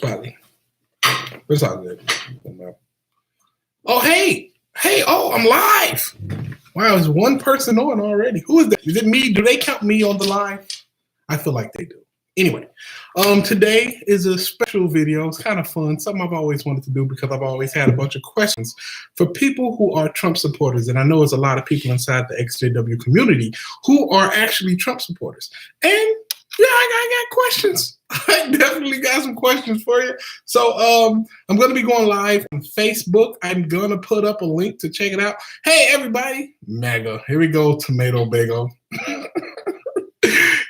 Probably. It's all good. Oh, hey. Oh, I'm live. Wow, is one person on already? Who is that? Is it me? Do they count me on the live? I feel like they do. Anyway, today is a special video. It's kind of fun. Something I've always wanted to do because I've always had a bunch of questions for people who are Trump supporters. And I know there's a lot of people inside the XJW community who are actually Trump supporters. And yeah, I got questions. I definitely got some questions for you. So I'm going to be going live on Facebook. I'm going to put up a link to check it out. Hey, everybody. MAGA. Here we go, tomato bagel.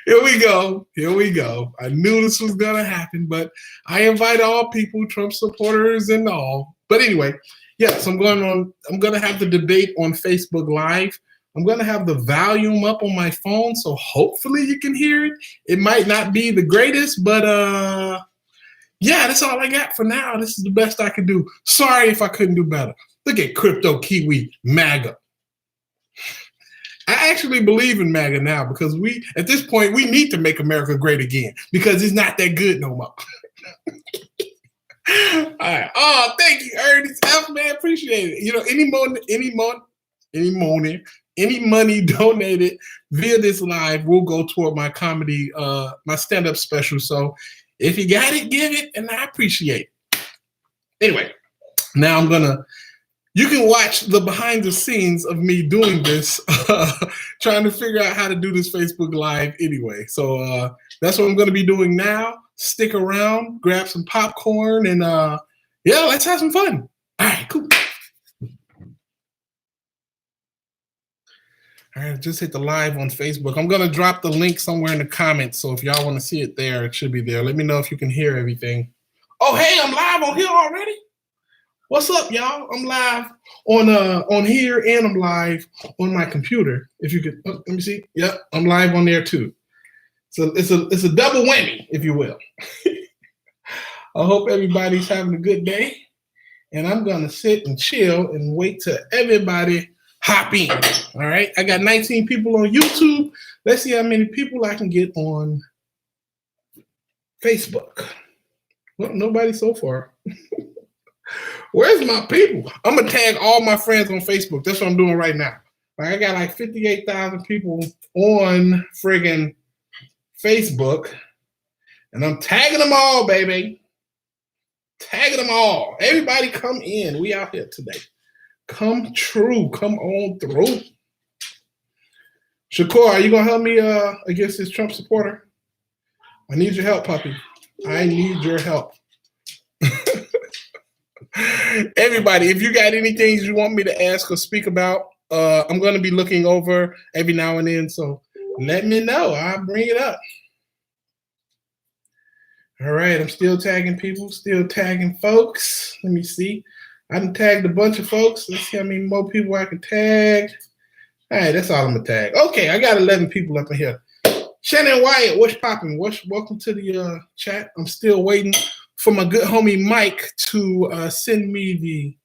Here we go. I knew this was going to happen, but I invite all people, Trump supporters and all. But anyway, yes, I'm going to have the debate on Facebook Live. I'm going to have the volume up on my phone, so hopefully you can hear it. It might not be the greatest, but yeah, that's all I got for now. This is the best I can do. Sorry if I couldn't do better. Look at Crypto Kiwi, MAGA. I actually believe in MAGA now because at this point, we need to make America great again because it's not that good no more. All right. Oh, thank you, Ernest F, man. Appreciate it. You know, any money donated via this live will go toward my comedy, my stand-up special. So if you got it, give it, and I appreciate it. Anyway, now you can watch the behind the scenes of me doing this, trying to figure out how to do this Facebook Live anyway. So that's what I'm going to be doing now. Stick around, grab some popcorn, and yeah, let's have some fun. All right, cool. All right, just hit the live on Facebook. I'm going to drop the link somewhere in the comments, so if y'all want to see it there, it should be there. Let me know if you can hear everything. Oh, hey, I'm live on here already? What's up, y'all? I'm live on here, and I'm live on my computer. If you could, let me see. Yep, I'm live on there too. So it's a double whammy, if you will. I hope everybody's having a good day, and I'm gonna sit and chill and wait till everybody hop in. All right, I got 19 people on YouTube. Let's see how many people I can get on Facebook. Well, nobody so far. Where's my people? I'm gonna tag all my friends on Facebook. That's what I'm doing right now. Like I got like 58,000 people on friggin' Facebook, and I'm tagging them all, baby. Tagging them all. Everybody come in. We out here today. Come true. Come on through. Shakur, are you gonna help me against this Trump supporter? I need your help, puppy. I need your help. Everybody, if you got any things you want me to ask or speak about, I'm going to be looking over every now and then, so let me know. I'll bring it up. All right, I'm still tagging people, still tagging folks. Let me see. I done tagged a bunch of folks. Let's see how many more people I can tag. All right, that's all I'm going to tag. Okay, I got 11 people up in here. Shannon Wyatt, what's popping? Welcome to the chat. I'm still waiting for my good homie Mike to send me the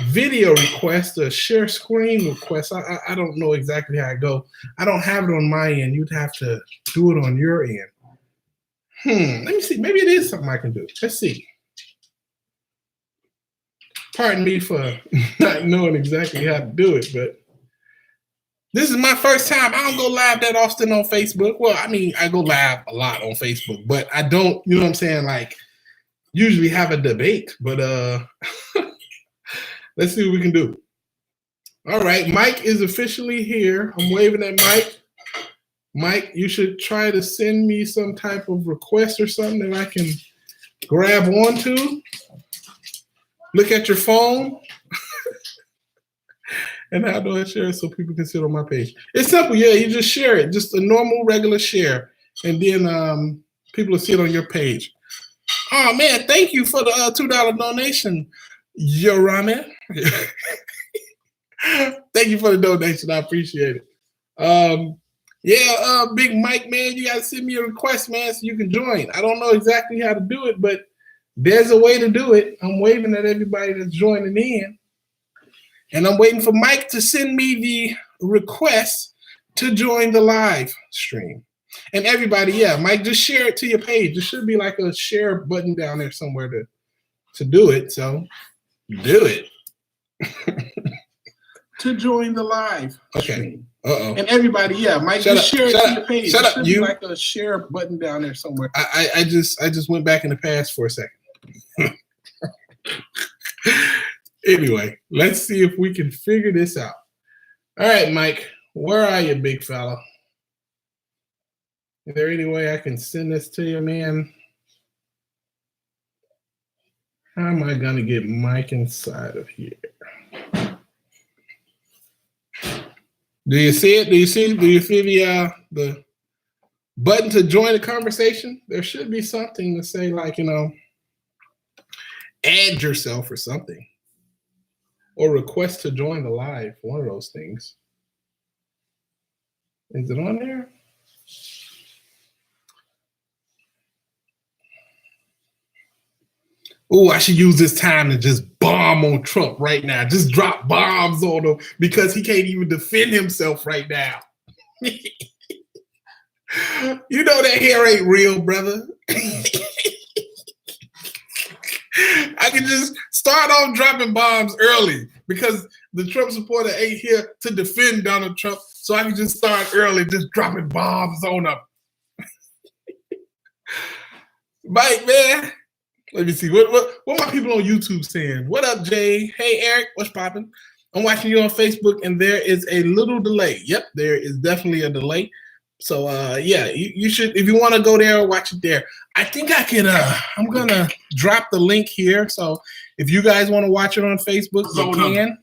video request, a share screen request. I don't know exactly how it go. I don't have it on my end. You'd have to do it on your end. Let me see. Maybe it is something I can do. Let's see. Pardon me for not knowing exactly how to do it, but this is my first time. I don't go live that often on Facebook. Well, I mean, I go live a lot on Facebook, but I don't, you know what I'm saying, like, usually have a debate. But let's see what we can do. All right, Mike is officially here. I'm waving at Mike. Mike, you should try to send me some type of request or something that I can grab onto. Look at your phone. And how do I share it so people can see it on my page? It's simple. Yeah, you just share it. Just a normal, regular share. And then people will see it on your page. Oh, man, thank you for the $2 donation, Yorame. Thank you for the donation. I appreciate it. Yeah, Big Mike, man, you got to send me a request, man, so you can join. I don't know exactly how to do it, but there's a way to do it. I'm waving at everybody that's joining in. And I'm waiting for Mike to send me the request to join the live stream. And everybody, yeah, Mike, just share it to your page. There should be like a share button down there somewhere to do it. So do it. To join the live. Okay. Uh-oh. And everybody, yeah, Mike, just share it to your page. There should be like a share button down there somewhere. I just went back in the past for a second. Anyway, let's see if we can figure this out. All right, Mike, where are you, big fella? Is there any way I can send this to you, man? How am I gonna get Mike inside of here? Do you see it? Do you see the button to join the conversation? There should be something to say, like, add yourself or something. Or request to join the live, one of those things. Is it on there? Oh, I should use this time to just bomb on Trump right now. Just drop bombs on him because he can't even defend himself right now. You know that hair ain't real, brother. I can just start off dropping bombs early because the Trump supporter ain't here to defend Donald Trump. So I can just start early, just dropping bombs on him. Mike, man. Let me see. What my people on YouTube saying? What up, Jay? Hey, Eric, what's popping? I'm watching you on Facebook, and there is a little delay. Yep, there is definitely a delay. So, yeah, you should, if you want to go there, watch it there. I think I can, I'm going to drop the link here. So if you guys want to watch it on Facebook, you can.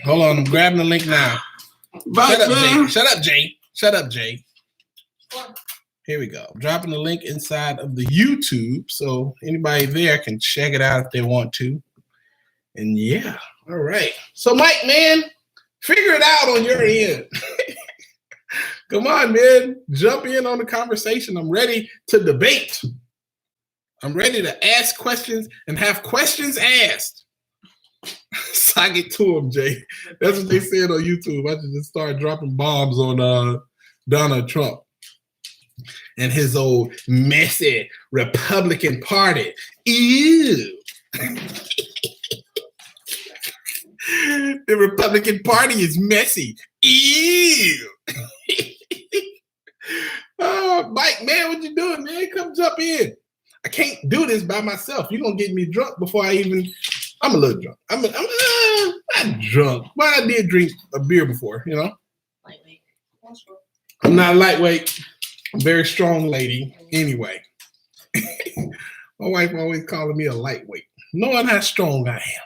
Hold on, I'm grabbing the link now. Shut up, Jay. Shut up, Jay. Shut up, Jay. Here we go. I'm dropping the link inside of the YouTube, so anybody there can check it out if they want to. And yeah, all right. So, Mike, man, figure it out on your end. Come on, man. Jump in on the conversation. I'm ready to debate. I'm ready to ask questions and have questions asked. Sock it to them, Jay. That's what they said on YouTube. I should just start dropping bombs on Donald Trump and his old messy Republican Party. Ew. The Republican Party is messy. Ew. Oh, Mike, man, what you doing, man? Come jump in. I can't do this by myself. You're going to get me drunk before I even... I'm a little drunk. I'm not drunk, but I did drink a beer before, you know? Lightweight. I'm not lightweight. I'm a very strong lady anyway. My wife always calling me a lightweight, knowing how strong I am.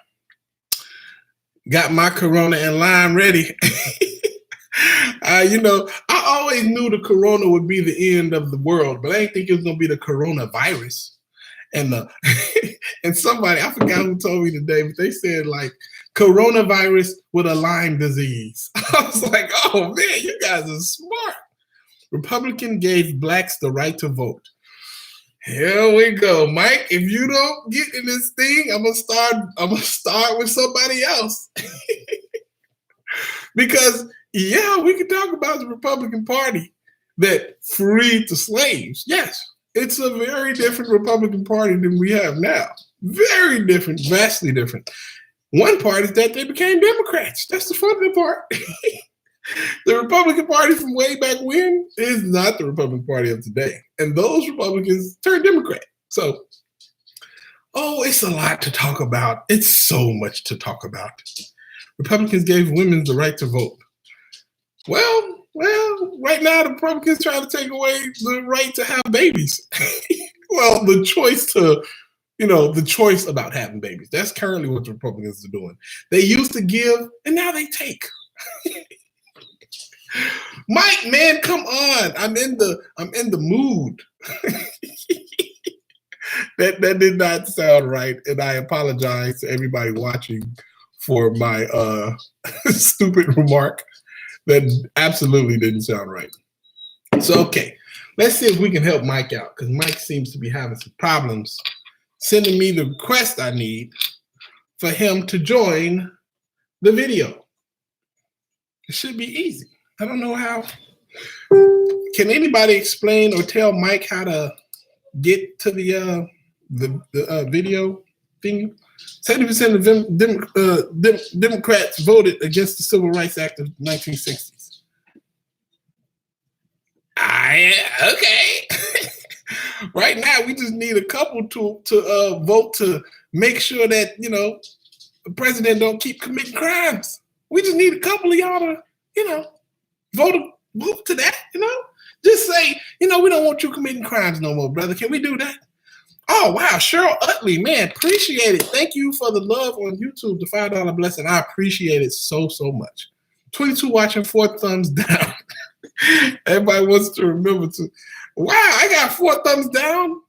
Got my Corona and lime ready. You know, I always knew the Corona would be the end of the world, but I didn't think it was going to be the coronavirus. And and somebody, I forgot who told me today, but they said like coronavirus with a Lyme disease. I was like, oh man, you guys are smart. Republican gave blacks the right to vote. Here we go, Mike. If you don't get in this thing, I'm gonna start with somebody else. Because yeah, we can talk about the Republican Party that freed the slaves. Yes. It's a very different Republican Party than we have now. Very different, vastly different. One part is that they became Democrats. That's the funny part. The Republican Party from way back when is not the Republican Party of today. And those Republicans turned Democrat. So, oh, it's a lot to talk about. It's so much to talk about. Republicans gave women the right to vote. Well, right now the Republicans trying to take away the right to have babies. Well, the choice about having babies. That's currently what the Republicans are doing. They used to give, and now they take. Mike, man, come on. I'm in the mood. That did not sound right, and I apologize to everybody watching for my stupid remark. That absolutely didn't sound right. So, okay, let's see if we can help Mike out, because Mike seems to be having some problems sending me the request I need for him to join the video. It should be easy. I don't know how. Can anybody explain or tell Mike how to get to the video thing? 70% of Democrats voted against the Civil Rights Act of 1960s. Okay. Right now, we just need a couple to vote to make sure that the president don't keep committing crimes. We just need a couple of y'all to vote to that. Just say we don't want you committing crimes no more, brother. Can we do that? Oh, wow. Cheryl Utley, man, appreciate it. Thank you for the love on YouTube, the $5 blessing. I appreciate it so much. 22 watching, 4 thumbs down. Everybody wants to remember to. Wow, I got 4 thumbs down.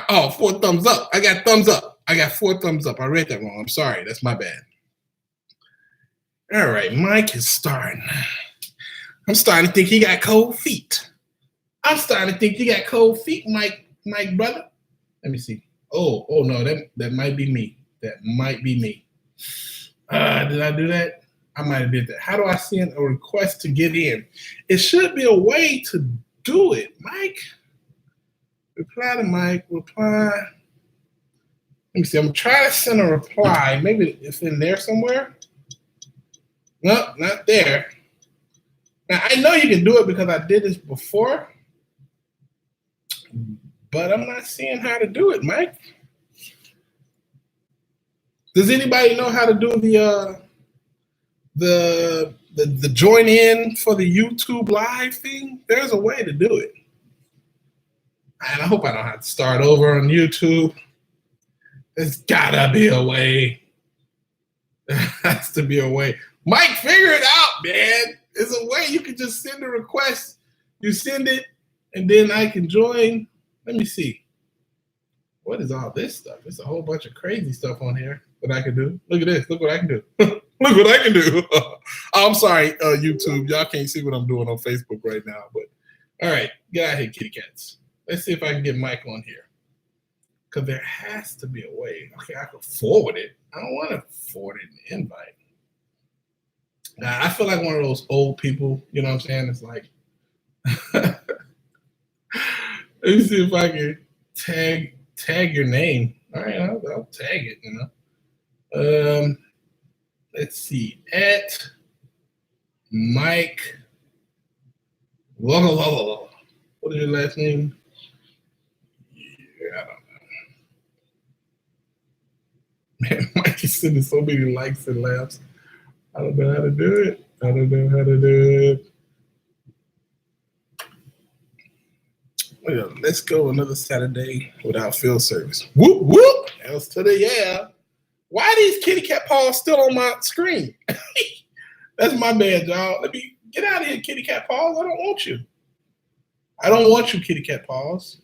Oh, 4 thumbs up. I got thumbs up. I got 4 thumbs up. I read that wrong. I'm sorry. That's my bad. All right, Mike is starting. I'm starting to think he got cold feet. I'm starting to think he got cold feet, Mike, brother. Let me see. Oh no, that might be me. That might be me. Did I do that? I might have did that. How do I send a request to get in? It should be a way to do it, Mike. Reply to Mike. Reply. Let me see. I'm trying to send a reply. Maybe it's in there somewhere. No, not there. Now, I know you can do it because I did this before, but I'm not seeing how to do it, Mike. Does anybody know how to do the join in for the YouTube live thing? There's a way to do it. And I hope I don't have to start over on YouTube. There's gotta be a way. There has to be a way. Mike, figure it out, man. There's a way you can just send a request. You send it, and then I can join. Let me see. What is all this stuff? There's a whole bunch of crazy stuff on here that I can do. Look at this. Look what I can do. Look what I can do. I'm sorry, YouTube. Y'all can't see what I'm doing on Facebook right now. But all right, get out of here, kitty cats. Let's see if I can get Mike on here. Because there has to be a way. Okay, I can forward it. I don't want to forward it an invite. Now, I feel like one of those old people, you know what I'm saying? It's like, let me see if I can tag your name. All right, I'll tag it, Let's see. At Mike. What is your last name? Yeah, I don't know. Man, Mike is sending so many likes and laughs. I don't know how to do it. Let's go another Saturday without field service. Whoop, whoop. Else to the yeah. Why are these kitty cat paws still on my screen? That's my bad, y'all. Let me get out of here, kitty cat paws. I don't want you. I don't want you, kitty cat paws.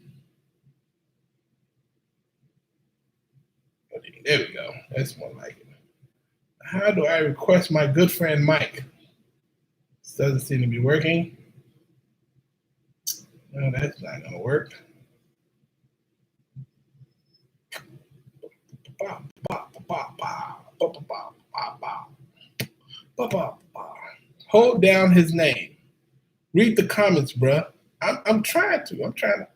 There we go. That's more like it. How do I request my good friend Mike? This doesn't seem to be working. No, that's not going to work. Hold down his name. Read the comments, bruh. I'm trying to. Let's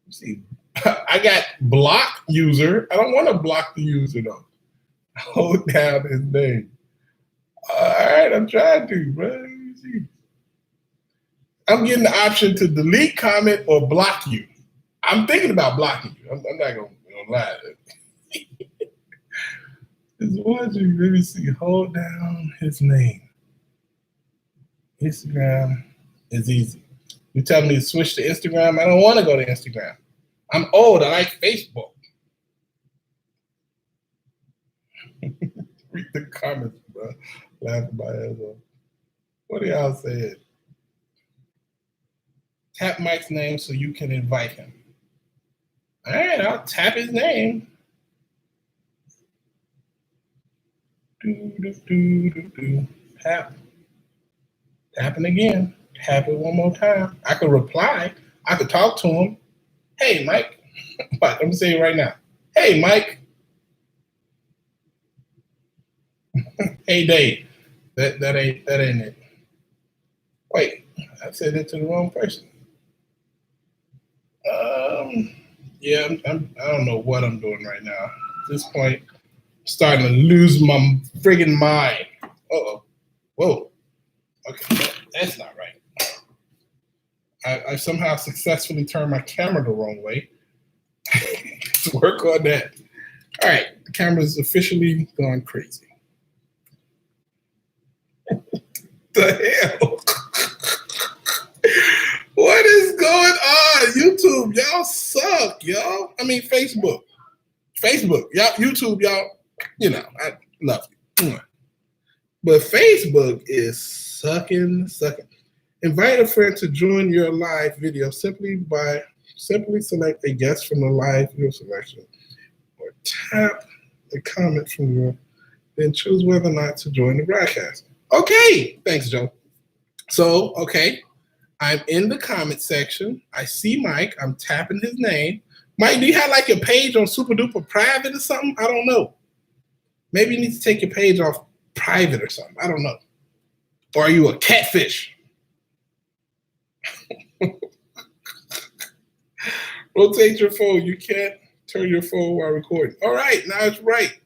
see. I got block user. I don't want to block the user though. Hold down his name. All right, I'm trying to, bro. I'm getting the option to delete comment or block you. I'm thinking about blocking you. I'm not gonna lie. Let me see. Hold down his name. Instagram is easy. You tell me to switch to Instagram. I don't want to go to Instagram. I'm old. I like Facebook. Read the comments, bro. Laughing my ass off. What do y'all say? Tap Mike's name so you can invite him. All right, I'll tap his name. Tap. Tapping again. Tap it one more time. I could reply. I could talk to him. Hey, Mike. Let me say it right now. Hey, Mike. Hey, Dave. That ain't it. Wait, I said it to the wrong person. Yeah, I don't know what I'm doing right now. At this point, I'm starting to lose my friggin' mind. Uh-oh. Whoa. Okay, that's not right. I somehow successfully turned my camera the wrong way. Let's work on that. All right, the camera's officially gone crazy. The hell? What is going on? YouTube, y'all suck, y'all. I mean, Facebook, y'all, YouTube, y'all. You know, I love you, but Facebook is sucking. Invite a friend to join your live video simply select a guest from the live video selection, or tap the comment from your, then choose whether or not to join the broadcast. Okay, thanks, Joe. So, okay, I'm in the comment section. I see Mike. I'm tapping his name. Mike, do you have like your page on Super Duper Private or something? I don't know. Maybe you need to take your page off private or something. I don't know. Or are you a catfish? Rotate your phone. You can't turn your phone while recording. All right, now it's right.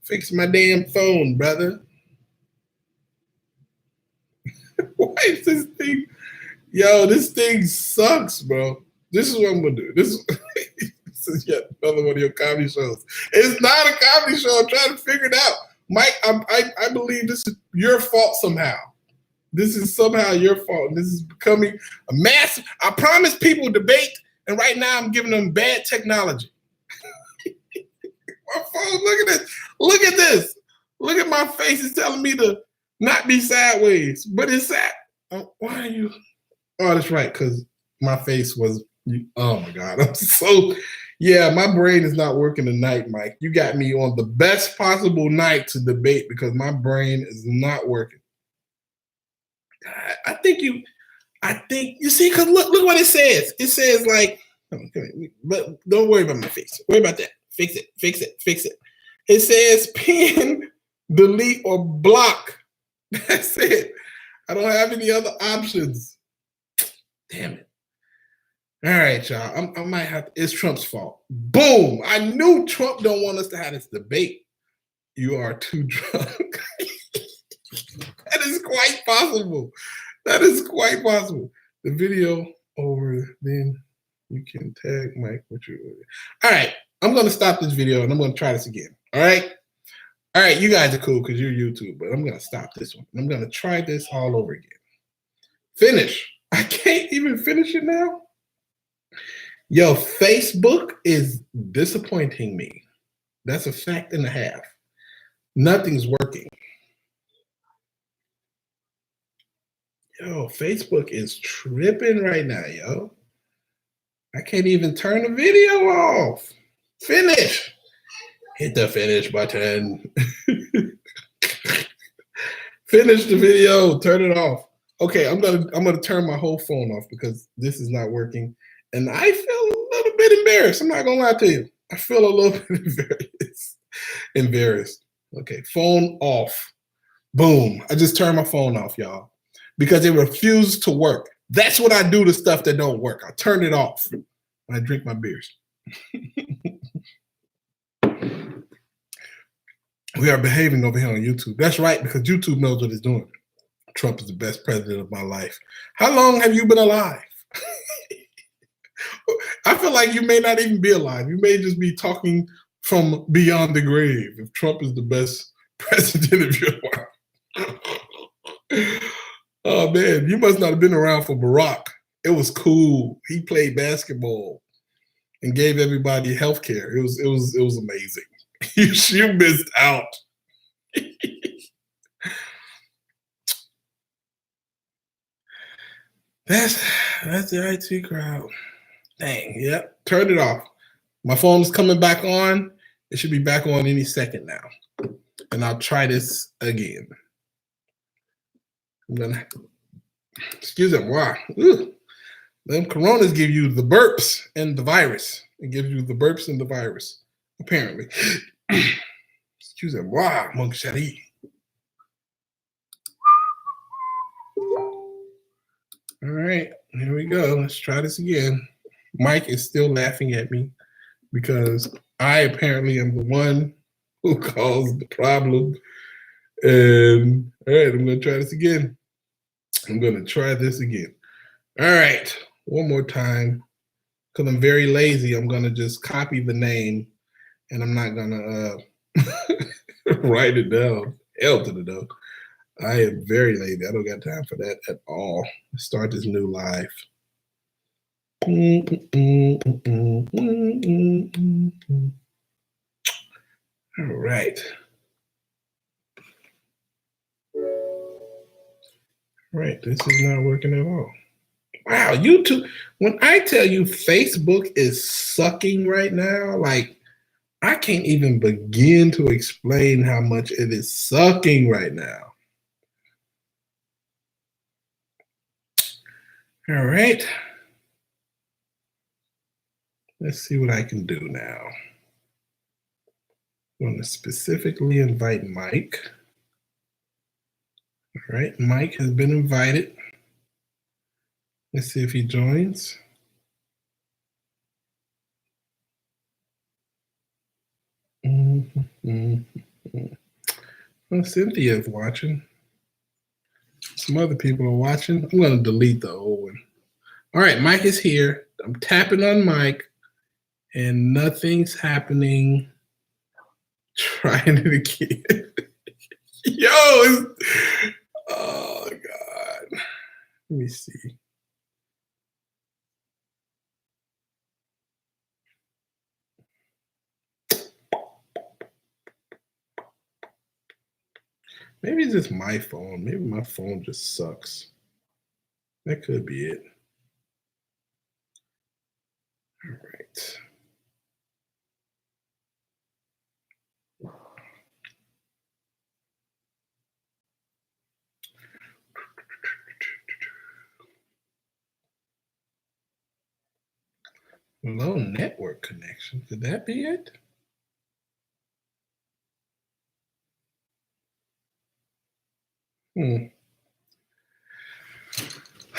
Fix my damn phone, brother. Why is this thing? Yo, this thing sucks, bro. This is what I'm gonna do. This is yet another one of your comedy shows. It's not a comedy show. I'm trying to figure it out. Mike, I believe this is your fault somehow. This is somehow your fault. This is becoming a massive. I promised people debate, and right now I'm giving them bad technology. My phone, look at this. Look at this. Look at my face. It's telling me to not be sideways, but it's sad. Oh, why are you? Oh, that's right, because my face was. Oh my God, I'm so. Yeah, my brain is not working tonight, Mike. You got me on the best possible night to debate because my brain is not working. I think you see, because look what it says. It says like, but don't worry about my face. Worry about that. Fix it. It says pin, delete, or block. That's it. I don't have any other options. Damn it. All right, y'all. I might have to, it's Trump's fault. Boom. I knew Trump don't want us to have this debate. You are too drunk. That is quite possible. The video over, then you can tag Mike. All right, I'm going to stop this video and I'm going to try this again. All right, you guys are cool because you're YouTube, but I'm going to stop this one. I'm going to try this all over again. Finish. I can't even finish it now. Yo, Facebook is disappointing me. That's a fact and a half. Nothing's working. Yo, Facebook is tripping right now, yo. I can't even turn the video off. Finish. Hit the finish button. Finish the video. Turn it off. Okay, I'm gonna turn my whole phone off because this is not working. And I feel a little bit embarrassed. I'm not gonna lie to you. I feel a little bit embarrassed. Okay, phone off. Boom. I just turned my phone off, y'all, because it refused to work. That's what I do to stuff that don't work. I turn it off when I drink my beers. We are behaving over here on YouTube. That's right, because YouTube knows what it's doing. Trump is the best president of my life. How long have you been alive? I feel like you may not even be alive. You may just be talking from beyond the grave if Trump is the best president of your life. Oh man, you must not have been around for Barack. It was cool. He played basketball and gave everybody health care. It was amazing. You missed out. That's the IT crowd. Dang, yep. Turn it off. My phone's coming back on. It should be back on any second now. And I'll try this again. I'm gonna excuse them. Why? Them coronas give you the burps and the virus. It gives you the burps and the virus, apparently. Excuse them. Wow, Monk Shari. All right, here we go. Let's try this again. Mike is still laughing at me because I apparently am the one who caused the problem. And all right, I'm going to try this again. I'm going to try this again. All right, one more time. Because I'm very lazy, I'm going to just copy the name and I'm not going to write it down. Hell to the no. I am very lazy. I don't got time for that at all. Let's start this new live. All right. Right, this is not working at all. Wow, YouTube, when I tell you Facebook is sucking right now, like I can't even begin to explain how much it is sucking right now. All right. Let's see what I can do now. I'm going to specifically invite Mike. All right, Mike has been invited. Let's see if he joins. Well, Cynthia is watching. Some other people are watching. I'm going to delete the old one. All right, Mike is here. I'm tapping on Mike, and nothing's happening. Trying it again. Yo, oh, God. Let me see. Maybe it's just my phone. Maybe my phone just sucks. That could be it. All right. Low network connection. Could that be it?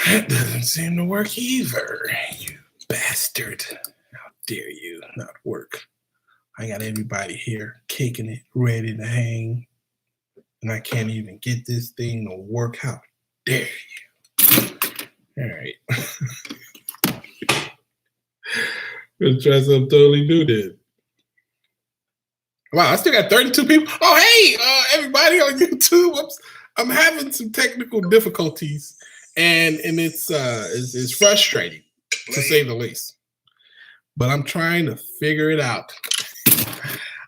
That doesn't seem to work either, you bastard. How dare you not work? I got everybody here kicking it, ready to hang, and I can't even get this thing to work. How dare you? All right. Let's try something totally new then. Wow, I still got 32 people. Oh, hey, everybody on YouTube. I'm having some technical difficulties, and it's frustrating to say the least. But I'm trying to figure it out.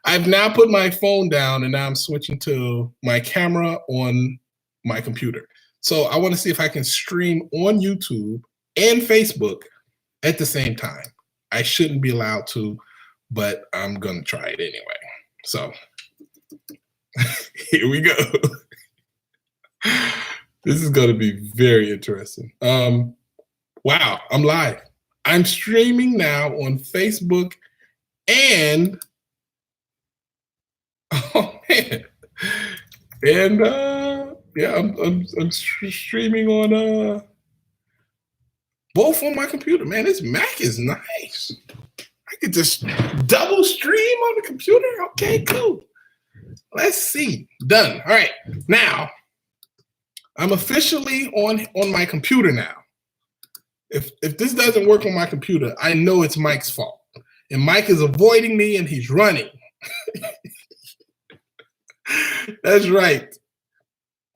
I've now put my phone down, and now I'm switching to my camera on my computer. So I want to see if I can stream on YouTube and Facebook at the same time. I shouldn't be allowed to, but I'm going to try it anyway. So here we go. This is going to be very interesting. Wow, I'm live. I'm streaming now on Facebook and yeah, I'm streaming on both on my computer. Man, this Mac is nice. I could just double stream on the computer. Okay, cool. Let's see. Done. All right. Now, I'm officially on my computer now. If this doesn't work on my computer, I know it's Mike's fault. And Mike is avoiding me and he's running. That's right.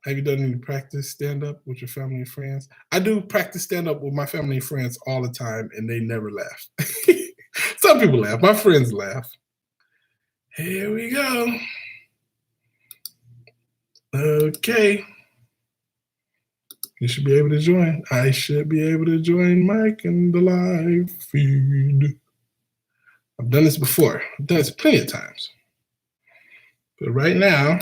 Have you done any practice stand-up with your family and friends? I do practice stand-up with my family and friends all the time, and they never laugh. Some people laugh. My friends laugh. Here we go. Okay. You should be able to join. I should be able to join Mike in the live feed. I've done this before. I've done this plenty of times. But right now,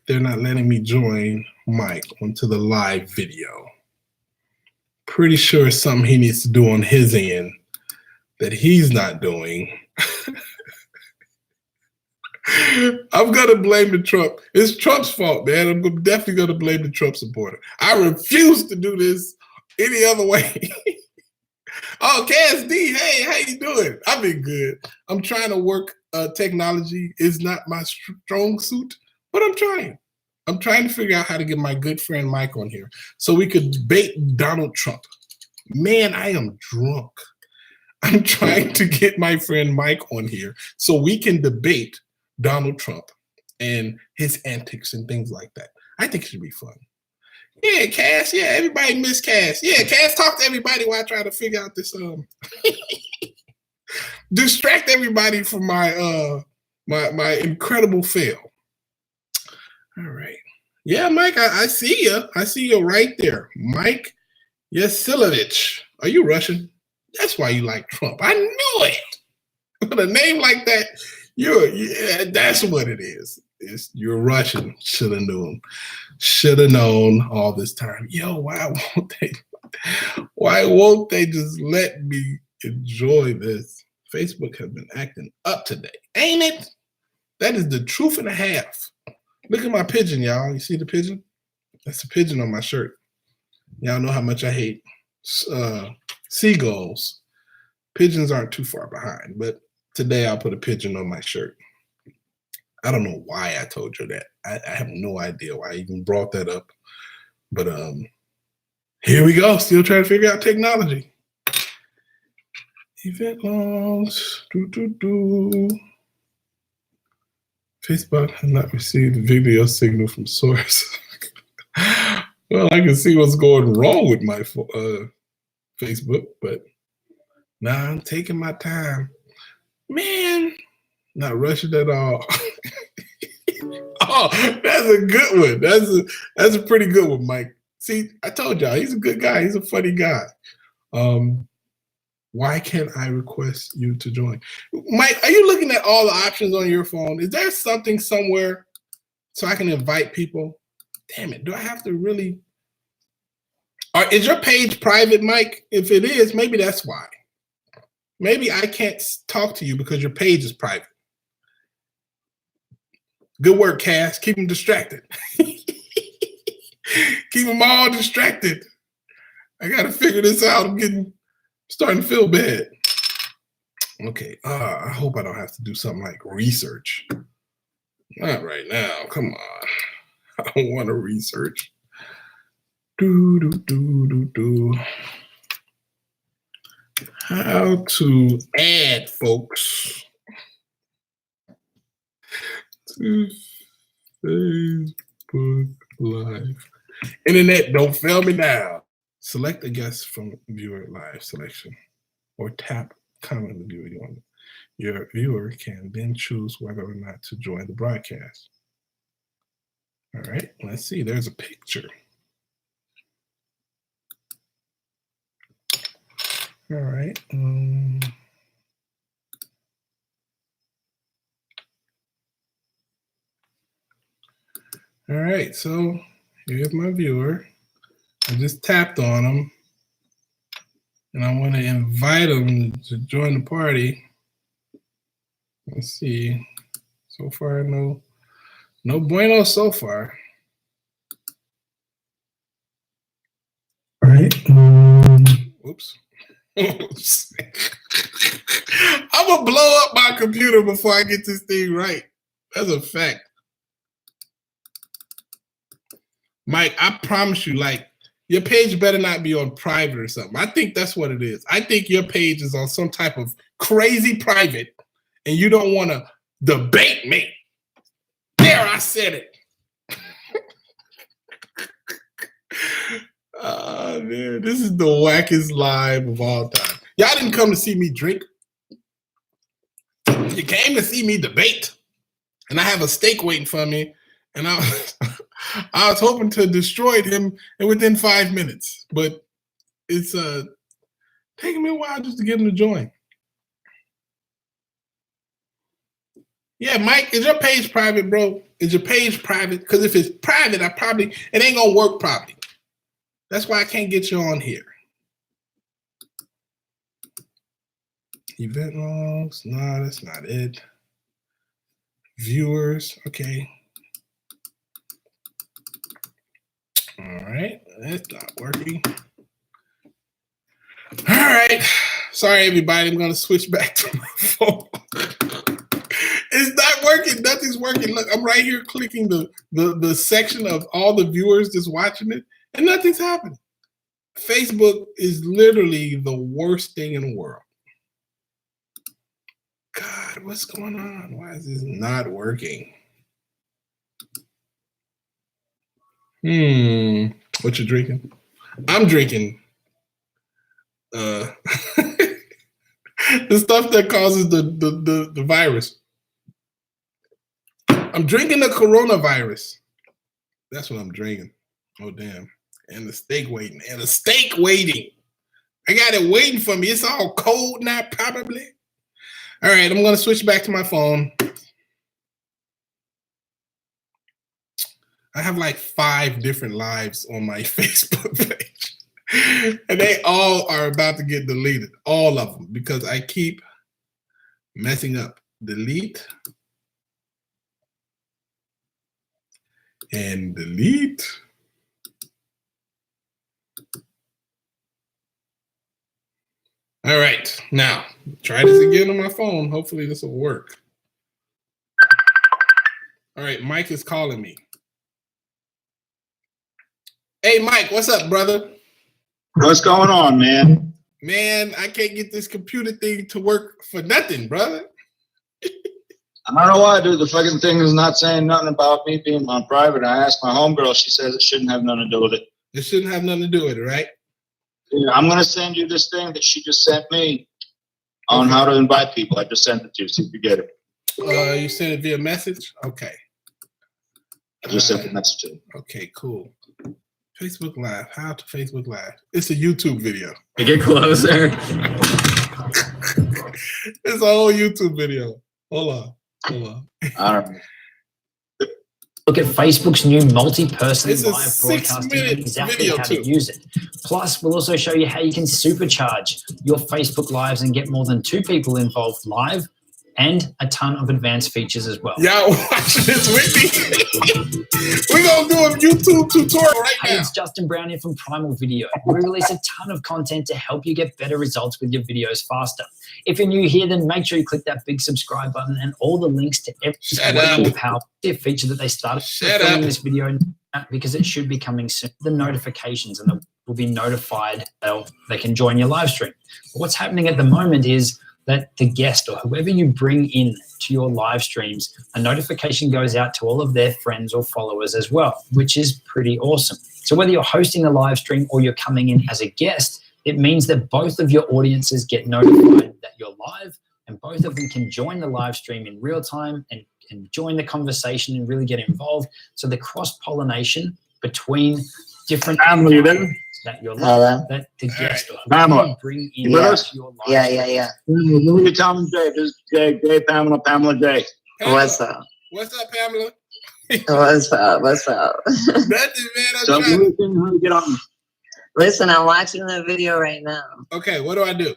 they're not letting me join Mike onto the live video. Pretty sure it's something he needs to do on his end that he's not doing. I'm going to blame the Trump. It's Trump's fault, man. I'm definitely going to blame the Trump supporter. I refuse to do this any other way. Oh, KSD, hey, how you doing? I've been good. I'm trying to work. Technology is not my strong suit, but I'm trying. I'm trying to figure out how to get my good friend Mike on here so we could debate Donald Trump. Man, I am drunk. I'm trying to get my friend Mike on here so we can debate Donald Trump and his antics and things like that. I think it should be fun. Yeah, Cass. Yeah, everybody miss Cass. Yeah, Cass, talk to everybody while I try to figure out this. Distract everybody from my incredible fail. All right. Yeah, Mike, I see you. I see you right there, Mike Yasilovich. Are you Russian? That's why you like Trump. I knew it. With a name like that, that's what it is. You're Russian. Should have known. Should have known all this time. Yo, why won't they just let me enjoy this? Facebook has been acting up today, ain't it? That is the truth and a half. Look at my pigeon, y'all. You see the pigeon? That's the pigeon on my shirt. Y'all know how much I hate seagulls. Pigeons aren't too far behind, but today I'll put a pigeon on my shirt. I don't know why I told you that. I have no idea why I even brought that up. But here we go. Still trying to figure out technology. Event logs. Facebook has not received video signal from source. Well, I can see what's going wrong with my Facebook, but now I'm taking my time. Man, not rushing at all. Oh, that's a good one. That's a pretty good one, Mike. See, I told y'all he's a good guy. He's a funny guy. Why can't I request you to join? Mike, are you looking at all the options on your phone? Is there something somewhere so I can invite people? Damn it, do I have to really? Or is your page private, Mike? If it is, maybe that's why. Maybe I can't talk to you because your page is private. Good work, Cass. Keep them distracted. Keep them all distracted. I got to figure this out. I'm starting to feel bad. Okay. I hope I don't have to do something like research. Not right now. Come on. I don't want to research. How to add folks to Facebook Live. Internet, don't fail me now. Select a guest from viewer live selection or tap comment with viewer you want. Your viewer can then choose whether or not to join the broadcast. All right, let's see. There's a picture. All right. All right, so here's my viewer. I just tapped on him, and I want to invite him to join the party. Let's see. So far, no bueno so far. All right. Oops. Oops. I'm gonna blow up my computer before I get this thing right. That's a fact. Mike, I promise you, like, your page better not be on private or something. I think that's what it is. I think your page is on some type of crazy private, and you don't want to debate me. There, I said it. Oh, man, this is the wackest live of all time. Y'all didn't come to see me drink. You came to see me debate, and I have a steak waiting for me, and I was hoping to destroy him within 5 minutes, but it's taking me a while just to get him to join. Yeah, Mike, is your page private, bro? Is your page private? Because if it's private, it ain't gonna work properly. That's why I can't get you on here. Event logs, no, that's not it. Viewers, okay. All right, that's not working. All right. Sorry, everybody. I'm going to switch back to my phone. It's not working. Nothing's working. Look, I'm right here clicking the section of all the viewers that's watching it, and nothing's happening. Facebook is literally the worst thing in the world. God, what's going on? Why is this not working? What you drinking? I'm drinking the stuff that causes the virus. I'm drinking the coronavirus. That's what I'm drinking. Oh, damn. And the steak waiting. And the steak waiting. I got it waiting for me. It's all cold now, probably. All right, I'm going to switch back to my phone. I have like 5 different lives on my Facebook page. And they all are about to get deleted. All of them. Because I keep messing up. Delete. And delete. All right, now try this again on my phone. Hopefully this will work. All right, Mike is calling me. Hey, Mike, what's up, brother? What's going on, man? Man, I can't get this computer thing to work for nothing, brother. I don't know why, dude. The fucking thing is not saying nothing about me being on private. I asked my homegirl. She says it shouldn't have nothing to do with it. It shouldn't have nothing to do with it, right? Yeah, I'm going to send you this thing that she just sent me on how to invite people. I just sent it to you, see if you get it. You sent it via message? Okay. I just sent the message to you. Okay, cool. Facebook Live. How to Facebook Live. It's a YouTube video. Get closer. It's a whole YouTube video. Hold on. I don't know. Look at Facebook's new multi-person It's a live 6-minute broadcasting and exactly video how too. to use it. Plus, we'll also show you how you can supercharge your Facebook Lives and get more than 2 people involved live and a ton of advanced features as well. Y'all watching this with me? We're going to do a YouTube tutorial right Hey, now. it's Justin Brown here from Primal Video. We release a ton of content to help you get better results with your videos faster. If you're new here, then make sure you click that big subscribe button and all the links to every single power feature that they started filming this video because it should be coming soon. The notifications and will be notified. They can join your live stream. But what's happening at the moment is that the guest or whoever you bring in to your live streams, a notification goes out to all of their friends or followers as well, which is pretty awesome. So whether you're hosting a live stream or you're coming in as a guest, it means that both of your audiences get notified that you're live and both of them can join the live stream in real time and join the conversation and really get involved. So the cross-pollination between different Family, then? that you're live, that the guest or whoever you bring in to your live stream. Yeah. Let me tell them, Jay. This is Jay, Pamela, Jay. What's up? What's up, Pamela? What's up? Nothing, man. So you can really get on. Listen, I'm watching the video right now. Okay, what do I do?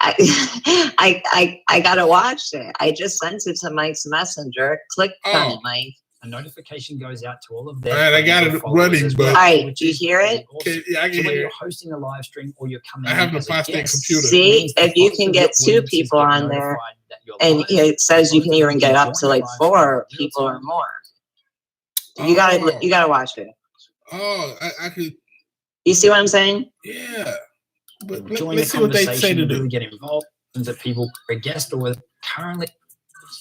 I gotta watch it. I just sent it to Mike's Messenger. Click on it, Mike. A notification goes out to all of their. All right, I got it running, but all right, do you hear it? okay, yeah, I can So whether hear you're it. hosting a live stream or you're coming, I have in the as a plastic guest, computer. See, if you can get 2 people on there, and it says you can even get up to like 4 people or more. You gotta watch it. Oh, I could. You see what I'm saying? Yeah, but join let's the see what they say conversation to and do. really get involved. That people are a guest or currently.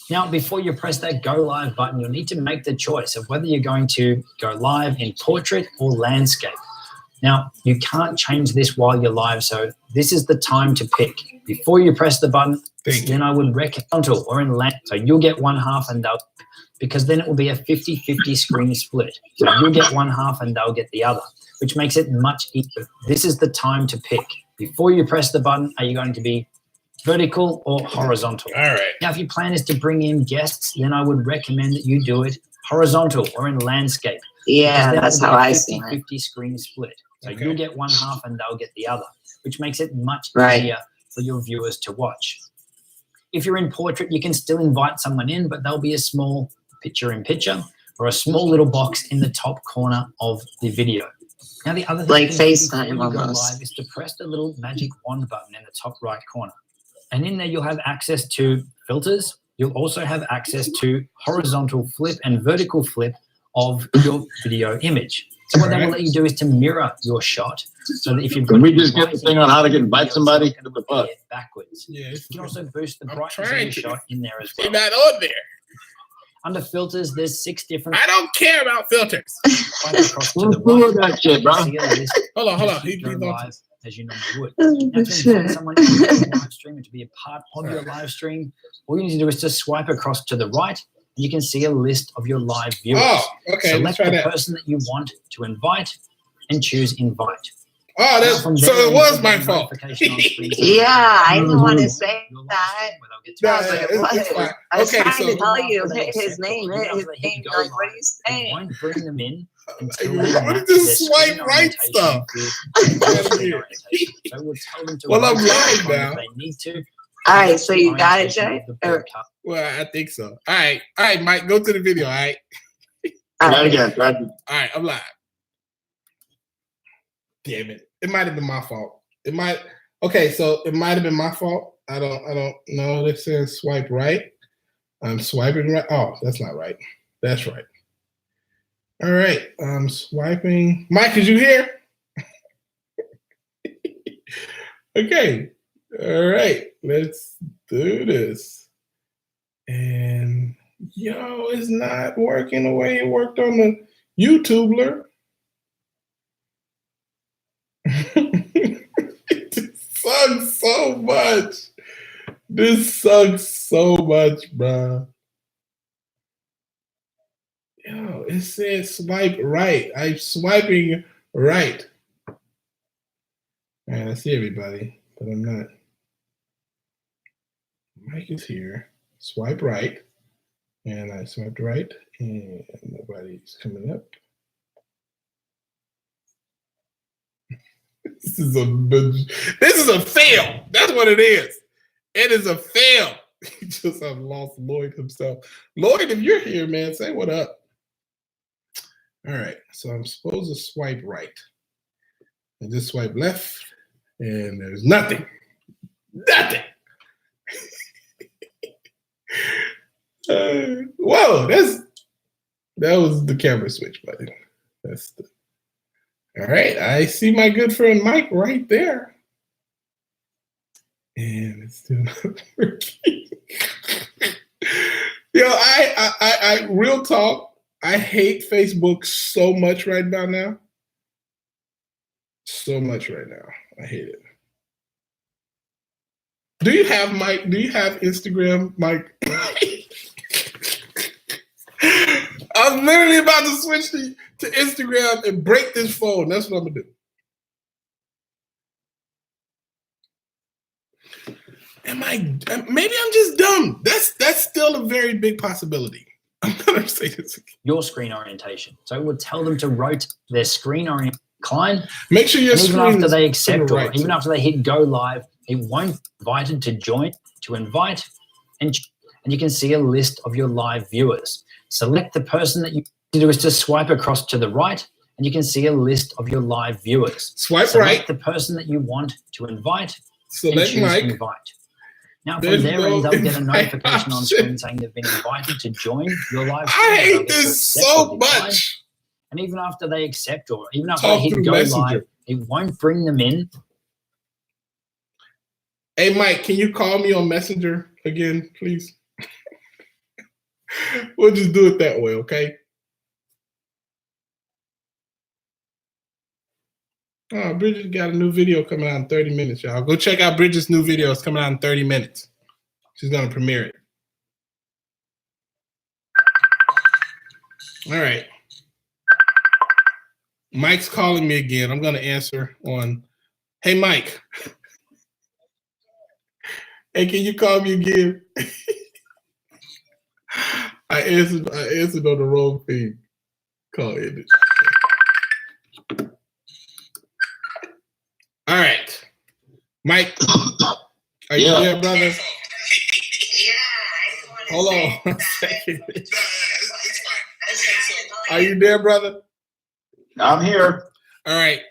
Now, before you press that go live button, you'll need to make the choice of whether you're going to go live in portrait or landscape. Now, you can't change this while you're live, so this is the time to pick. Before you press the button, then I would recommend frontal or in land. So you'll get one half and they'll, because then it will be a 50-50 screen split. So you'll get one half and they'll get the other, which makes it much easier. This is the time to pick. Before you press the button, are you going to be vertical or horizontal? All right. Now, if your plan is to bring in guests, then I would recommend that you do it horizontal or in landscape. Yeah, that's how I see it. 50-50 screen split. So Okay. you'll get one half and they'll get the other, which makes it much Right. easier for your viewers to watch. If you're in portrait, you can still invite someone in, but there'll be a small picture-in-picture or a small little box in the top corner of the video. Now, the other thing Like you can do FaceTime before you go almost. live is to press the little magic wand button in the top right corner. And in there, you'll have access to filters. You'll also have access to horizontal flip and vertical flip of your video image. So what that will let you do is to mirror your shot, so that if you've got Can we just get the thing on how to invite somebody to the bus? backwards. Yeah, You can also boost the I'm brightness of trying your to. shot in there as You're well. not on there. Under filters, there's 6 different. I don't care about filters. Swipe across to Who's the doing right. that shit, bro? You see a list Hold on. as you He's go on. live as you normally would. Oh, Now, to invite shit. someone into your live stream and to be a part of your live stream, all you need to do is to swipe across to the right, and you can see a list of your live viewers. Oh, okay. Let's Select try the that. person that you want to invite and choose invite. Oh, Now, that's from so. there, It was you'll my get a fault. notification on screen saying Yeah, I didn't want to your say live that. stream, where they'll get to I was like, it's what? fine. I was Okay, trying so to tell you Even after they his accept name. it, even His after they hit name. go Like, what are live, you it saying? won't bring them in until What they is match this their swipe screen right orientation stuff? with your screen orientation. So we'll tell them to Well, I'm rotate live the phone now. if they need to. All right, Match so the you got it, orientation Jay? of the Or, broadcast. Well, I think so. All right, Mike, go to the video. All right, all Try it right. again. Try it. all right, I'm live. Damn it! It might have been my fault. It might. Okay, so it might have been my fault. I don't know. This says swipe right. I'm swiping right. Oh, that's not right. That's right. All right, I'm swiping. Mike, is you here? Okay. All right, let's do this. And yo, it's not working the way it worked on the YouTuber. It sucks so much. This sucks so much, bro. Yo, it says swipe right. I'm swiping right. And I see everybody, but I'm not. Mike is here. Swipe right. And I swiped right, and nobody's coming up. This is a fail. That's what it is. It is a fail. He just have lost Lloyd himself. Lloyd, if you're here, man, say what up. All right, so I'm supposed to swipe right. I just swipe left, and there's nothing. Nothing. Whoa, that was the camera switch button. All right, I see my good friend Mike right there. And it's still not working. Yo, I real talk, I hate Facebook so much right now. So much right now. I hate it. Do you have Instagram, Mike? I'm literally about to switch to Instagram and break this phone. That's what I'm gonna do. Maybe I'm just dumb. That's still a very big possibility. I'm gonna say this again. Your screen orientation. So it would tell them to rotate their screen orientation. Make sure your And even screen after is they to the accept, right, or even too. after they hit go live, it won't invite to join, to invite, and you can see a list of your live viewers. Select the person that you do is to swipe across to the right, and you can see a list of your live viewers. Swipe Select right. the person that you want to invite, and Select choose Mike. invite. Now, from There's their no end, they'll get a invite notification on option. screen saying they've been invited to join your live stream. I They'll hate get to this accept so or decline. much. And even after they accept, or even after Talk they hit through go Messenger. live, it won't bring them in. Hey, Mike, can you call me on Messenger again, please? We'll just do it that way, okay? Oh, Bridget got a new video coming out in 30 minutes, y'all. Go check out Bridget's new video. It's coming out in 30 minutes. She's going to premiere it. All right. Mike's calling me again. I'm going to answer on, hey, Mike. Hey, can you call me again? I answered on the wrong thing. Call it. All right. Mike, are you there, brother? Hold on one second. Are you there, brother? I'm here. All right.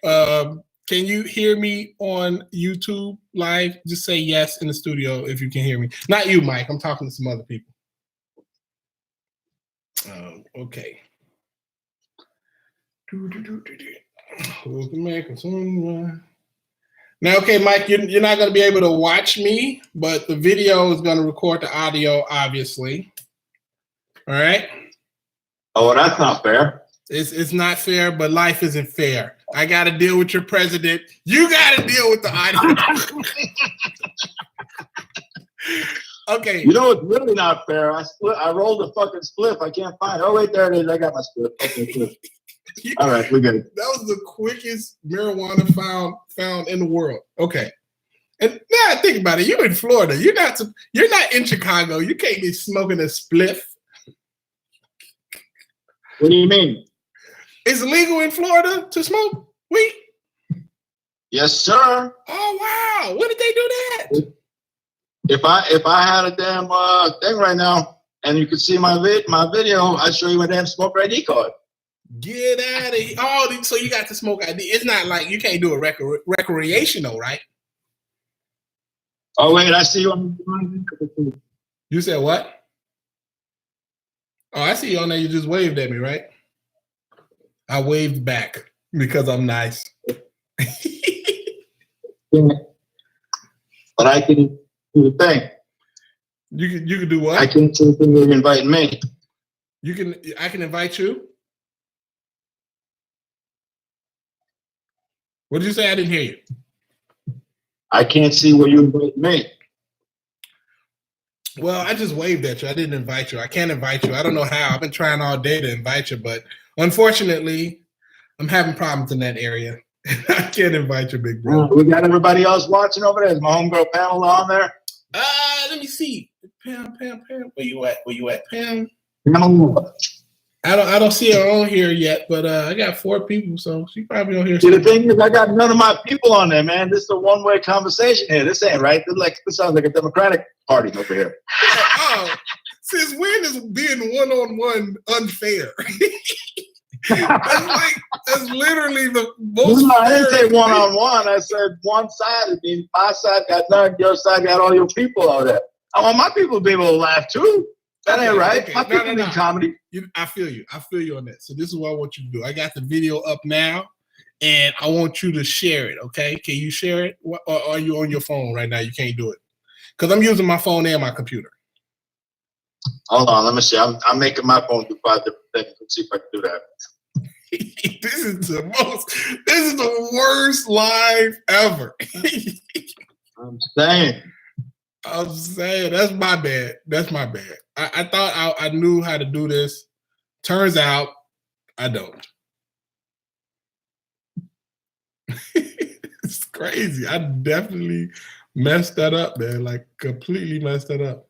Can you hear me on YouTube live? Just say yes in the studio if you can hear me. Not you, Mike. I'm talking to some other people. Okay. Now, okay, Mike, you're not going to be able to watch me, but the video is going to record the audio, obviously. All right? Oh, well, that's not fair. It's not fair, but life isn't fair. I got to deal with your president. You got to deal with the audio. Okay. You know, it's really not fair. I rolled a fucking spliff. I can't find it. Oh, wait, there it is. I got my spliff. Okay, all right, we're good. That was the quickest marijuana found in the world. Okay. And now think about it. You're in Florida. You're not in Chicago. You can't be smoking a spliff. What do you mean? It's legal in Florida to smoke weed? Yes, sir. Oh, wow. When did they do that? If I had a damn thing right now and you could see my video, I'd show you my damn smoke ID card. Get out of here. Oh, so you got the smoke ID. It's not like you can't do a recreational, right? Oh, wait, I see you on. You said what? Oh, I see you on there. You just waved at me, right? I waved back because I'm nice. But I can do the thing. You can do what? I can do the thing you're inviting me. I can invite you? What did you say? I didn't hear you. I can't see where you invite me. Well, I just waved at you. I didn't invite you. I can't invite you. I don't know how. I've been trying all day to invite you, but unfortunately, I'm having problems in that area. I can't invite you, big bro. We got everybody else watching over there. Is my homegirl Pamela on there? Let me see. Pam. Where you at, Pam? Pamela. I don't see her on here yet, but I got 4 people, so she probably on here. See, the thing is, I got none of my people on there, man. This is a one-way conversation here. This ain't right. This sounds like a Democratic party over here. Oh, since when is being one-on-one unfair? That's literally the most. No, I didn't say one-on-one. I said one side. I mean, my side got none. Your side got all your people out there. I want my people to be able to laugh too. That ain't right. Okay. My people need comedy. I feel you. I feel you on that. So this is what I want you to do. I got the video up now, and I want you to share it, okay? Can you share it? Or are you on your phone right now? You can't do it. Because I'm using my phone and my computer. Hold on. Let me see. I'm making my phone do 5 different things. Let's see if I can do that. This is the worst live ever. I'm saying that's my bad. That's my bad. I thought I knew how to do this. Turns out I don't. It's crazy. I definitely messed that up, man. Like completely messed that up.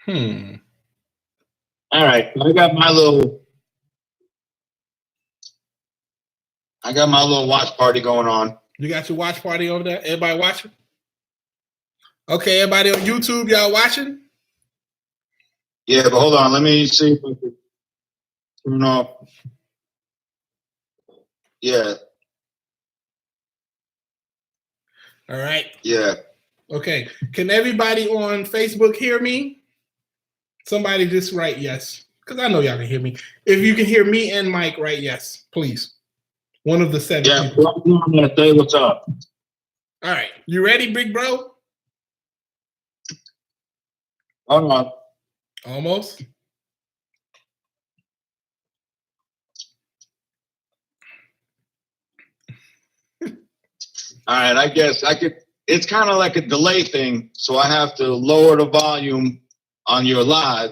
All right. I got my little watch party going on. You got your watch party over there? Everybody watching? Okay, everybody on YouTube, y'all watching? Yeah, but hold on. Let me see if I can turn off. Yeah. All right. Yeah. Okay. Can everybody on Facebook hear me? Somebody just write yes. Because I know y'all can hear me. If you can hear me and Mike, write yes, please. One of the 7 Yeah, people. I'm gonna say what's up. All right. You ready, big bro? Hold on. Almost. All right, I guess I could. It's kind of like a delay thing, so I have to lower the volume on your live,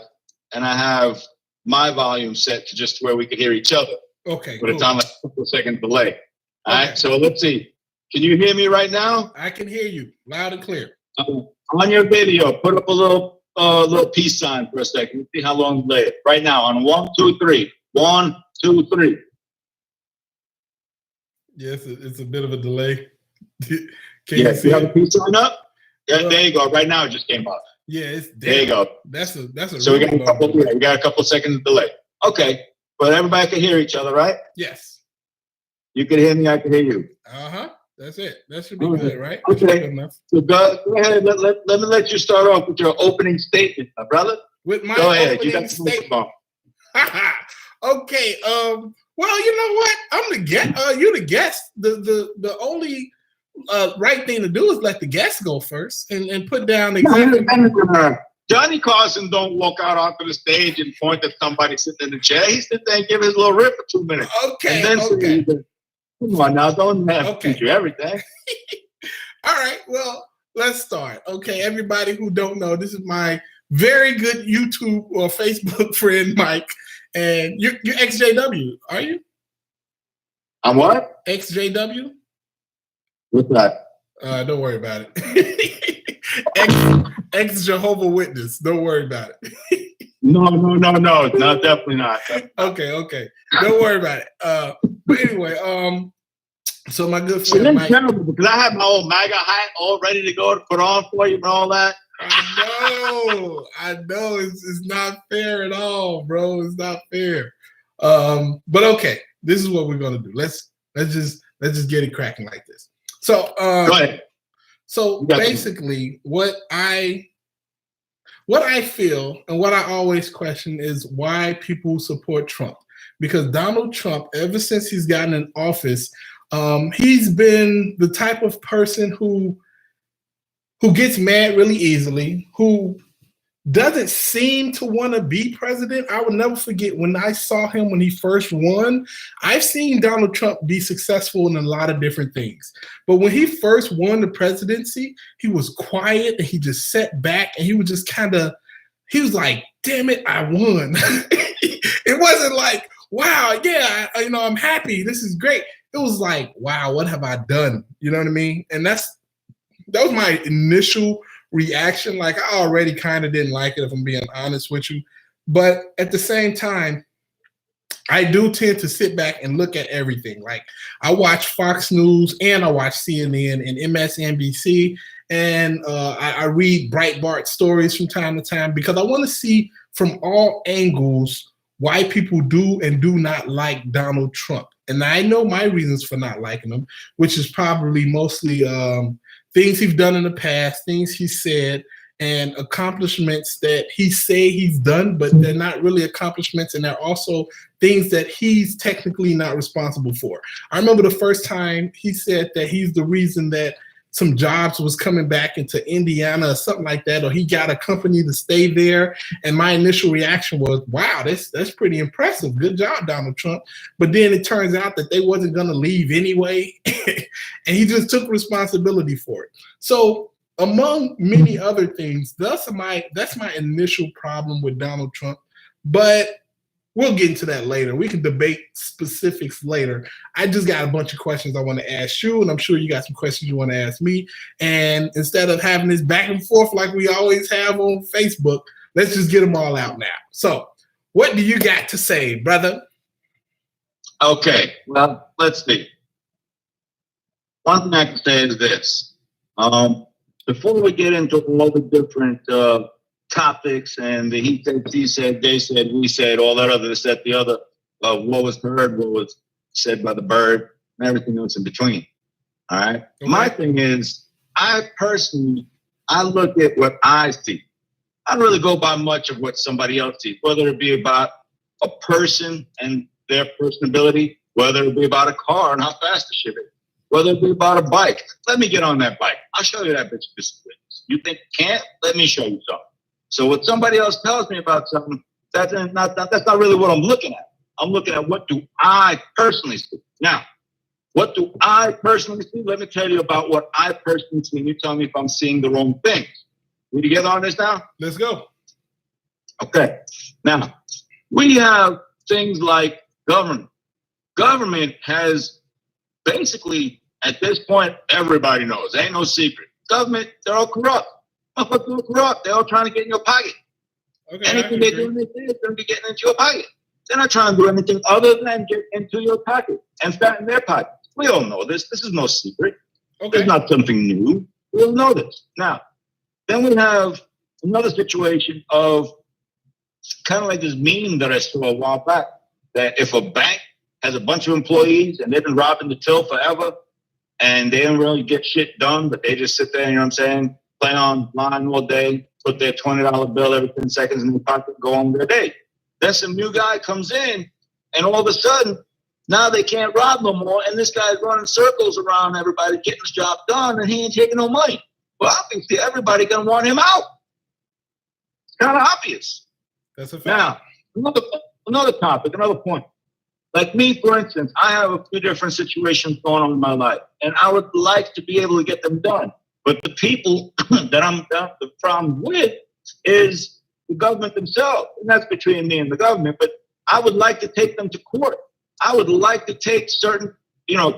and I have my volume set to just where we could hear each other. Okay. But it's on like a couple second delay. All Okay. right, so let's see. Can you hear me right now? I can hear you loud and clear. On your video, put up a little peace sign for a second. Let's see how long delay it. Right now, on 1, 2, 3. 1, 2, 3. Yes, it's a bit of a delay. Can Yeah, you see you have a it? peace sign up? Yeah, there you go. Right now, it just came up. Yeah, it's There you go. That's a So we got really a couple. long delay. We got a couple seconds delay. Okay. But everybody can hear each other, right? Yes. You can hear me, I can hear you. That's it. That should be good, right? That Okay. should be good enough. So go ahead. Let me let you start off with your opening statement, my brother. With my Go ahead. You opening got the statement. microphone. Okay. Well, you know what? I'm the guest. You the guest. The only right thing to do is let the guest go first and put down exactly. Johnny Carson don't walk out onto the stage and point at somebody sitting in the chair. He sit there and give his little rip for 2 minutes. Okay. And then Okay. come on now, don't have to teach you everything. All right. Well, let's start. Okay, everybody who don't know, this is my very good YouTube or Facebook friend, Mike. And you're XJW, are you? I'm what? XJW? What's that? Don't worry about it. Ex Jehovah Witness. Don't worry about it. No, definitely not. Okay. Don't worry about it. But anyway, so my good So friend that's Mike. terrible because I have my old MAGA hat all ready to go to put on for you and all that. I know. It's not fair at all, bro. It's not fair. But okay, this is what we're gonna do. Let's just get it cracking like this. So Go ahead. So basically, what I feel and what I always question is why people support Trump. Because Donald Trump, ever since he's gotten in office, he's been the type of person who gets mad really easily, who doesn't seem to want to be president. I will never forget when I saw him when he first won. I've seen Donald Trump be successful in a lot of different things. But when he first won the presidency, he was quiet and he just sat back and he was just he was like, damn it, I won. It wasn't like, wow, yeah, I'm happy. This is great. It was like, wow, what have I done? You know what I mean? And that was my initial reaction. Like, I already kind of didn't like it, if I'm being honest with you. But at the same time, I do tend to sit back and look at everything. Like, I watch Fox News and I watch CNN and MSNBC, and I read Breitbart stories from time to time because I want to see from all angles why people do and do not like Donald Trump. And I know my reasons for not liking him, which is probably mostly things he's done in the past, things he said, and accomplishments that he say he's done, but they're not really accomplishments, and they're also things that he's technically not responsible for. I remember the first time he said that he's the reason that some jobs was coming back into Indiana or something like that, or he got a company to stay there. And my initial reaction was, wow, that's pretty impressive. Good job, Donald Trump. But then it turns out that they wasn't going to leave anyway. And he just took responsibility for it. So among many other things, that's my initial problem with Donald Trump. But we'll get into that later. We can debate specifics later. I just got a bunch of questions I want to ask you, and I'm sure you got some questions you want to ask me. And instead of having this back and forth like we always have on Facebook, let's just get them all out now. So what do you got to say, brother? Okay, well, let's see. One thing I can say is this. Before we get into all the different topics and the he said, she said, they said, we said, all that other, this, that, the other, what was heard, what was said by the bird, and everything else in between. All right. Okay. My thing is, I look at what I see. I don't really go by much of what somebody else sees, whether it be about a person and their personability, whether it be about a car and how fast the shit is, whether it be about a bike. Let me get on that bike. I'll show you that bitch. You think you can't? Let me show you something. So what somebody else tells me about something, that's not really what I'm looking at. I'm looking at what do I personally see. Now, what do I personally see? Let me tell you about what I personally see. You tell me if I'm seeing the wrong things. We together on this now? Let's go. Okay. Now, we have things like government. Government has basically, at this point, everybody knows. Ain't no secret. Government, they're all corrupt. They're corrupt. They're all trying to get in your pocket. Okay, anything they do, is going to be getting into your pocket. They're not trying to do anything other than get into your pocket and fatten their pocket. We all know this. This is no secret. Okay. It's not something new. We all know this. Now, then we have another situation of kind of like this meme that I saw a while back that if a bank has a bunch of employees and they've been robbing the till forever and they don't really get shit done, but they just sit there, you know what I'm saying, play online all day, put their $20 bill every 10 seconds in their pocket, go on their day. Then some new guy comes in, and all of a sudden, now they can't rob no more, and this guy's running circles around everybody, getting his job done, and he ain't taking no money. Well, obviously, everybody gonna want him out. It's kind of obvious. That's a fact. Now, another topic, another point. Like me, for instance, I have a few different situations going on in my life, and I would like to be able to get them done. But the people that I'm the problem with is the government themselves, and that's between me and the government. But I would like to take them to court. I would like to take certain,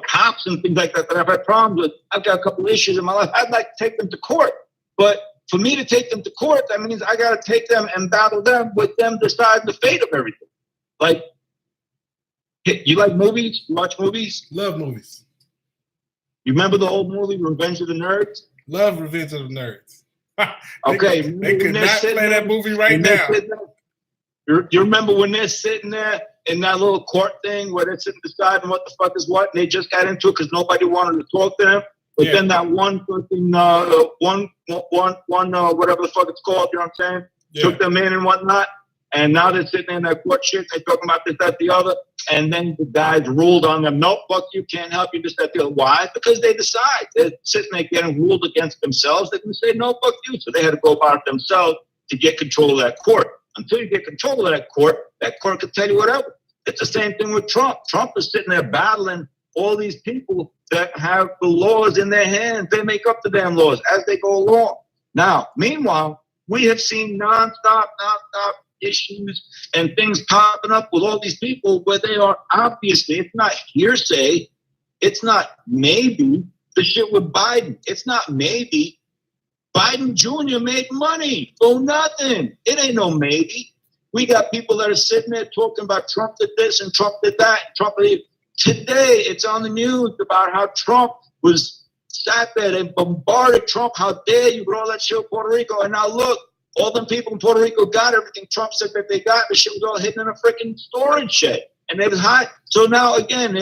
cops and things like that I've had problems with. I've got a couple of issues in my life. I'd like to take them to court. But for me to take them to court, that means I got to take them and battle them with them deciding the fate of everything. Like, you like movies? You watch movies? Love movies. You remember the old movie, Revenge of the Nerds? Love Revenge of the Nerds. Okay. They could not play that movie right now. You remember when they're sitting there in that little court thing where they're sitting deciding what the fuck is what, and they just got into it because nobody wanted to talk to them. But then that one person, whatever the fuck it's called, you know what I'm saying, took them in and whatnot. And now they're sitting in that court shit. They're talking about this, that, the other. And then the guys ruled on them. No, fuck you, can't help you, this, that, the other. Why? Because they decide. They're sitting there getting ruled against themselves. They can say, no, fuck you. So they had to go about it themselves to get control of that court. Until you get control of that court could tell you whatever. It's the same thing with Trump. Trump is sitting there battling all these people that have the laws in their hands. They make up the damn laws as they go along. Now, meanwhile, we have seen nonstop issues and things popping up with all these people where they are obviously, it's not hearsay, it's not maybe, the shit with Biden, it's not maybe. Biden Jr. made money for nothing. It ain't no maybe. We got people that are sitting there talking about Trump did this and Trump did that. Today, it's on the news about how Trump was sat there and bombarded Trump. How dare you with all that shit in Puerto Rico? And now look, all them people in Puerto Rico got everything Trump said that they got. The shit was all hidden in a freaking storage shed. And they was high. So now, again,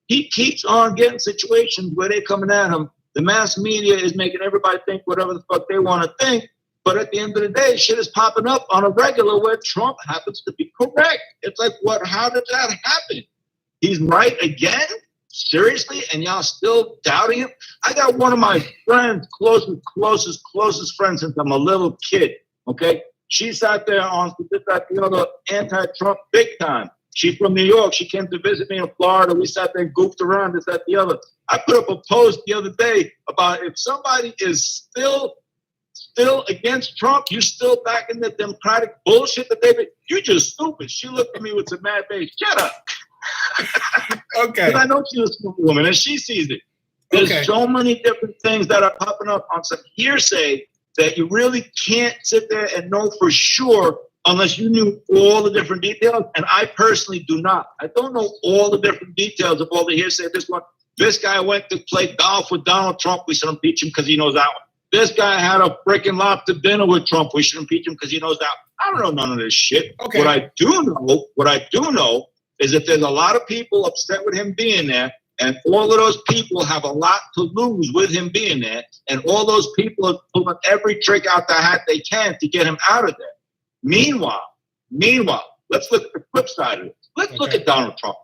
he keeps on getting situations where they're coming at him. The mass media is making everybody think whatever the fuck they want to think. But at the end of the day, shit is popping up on a regular where Trump happens to be correct. It's like, what? How did that happen? He's right again? Seriously? And y'all still doubting him? I got one of my friends, closest friends since I'm a little kid, okay? She sat there on this, that, the other, anti-Trump big time. She's from New York. She came to visit me in Florida. We sat there and goofed around, this, that, the other. I put up a post the other day about if somebody is still against Trump, you still back in the Democratic bullshit that they've been, you're just stupid. She looked at me with some mad face. Shut up. Okay. Because I know she's a smart woman and she sees it. There's so many different things that are popping up on some hearsay that you really can't sit there and know for sure unless you knew all the different details. And I personally do not. I don't know all the different details of all the hearsay. This guy went to play golf with Donald Trump. We should impeach him because he knows that one. This guy had a freaking lobster dinner with Trump. We should impeach him because he knows that. I don't know none of this shit. Okay. What I do know is that there's a lot of people upset with him being there, and all of those people have a lot to lose with him being there, and all those people are pulling every trick out the hat they can to get him out of there. Meanwhile, let's look at the flip side of it. Let's look at Donald Trump.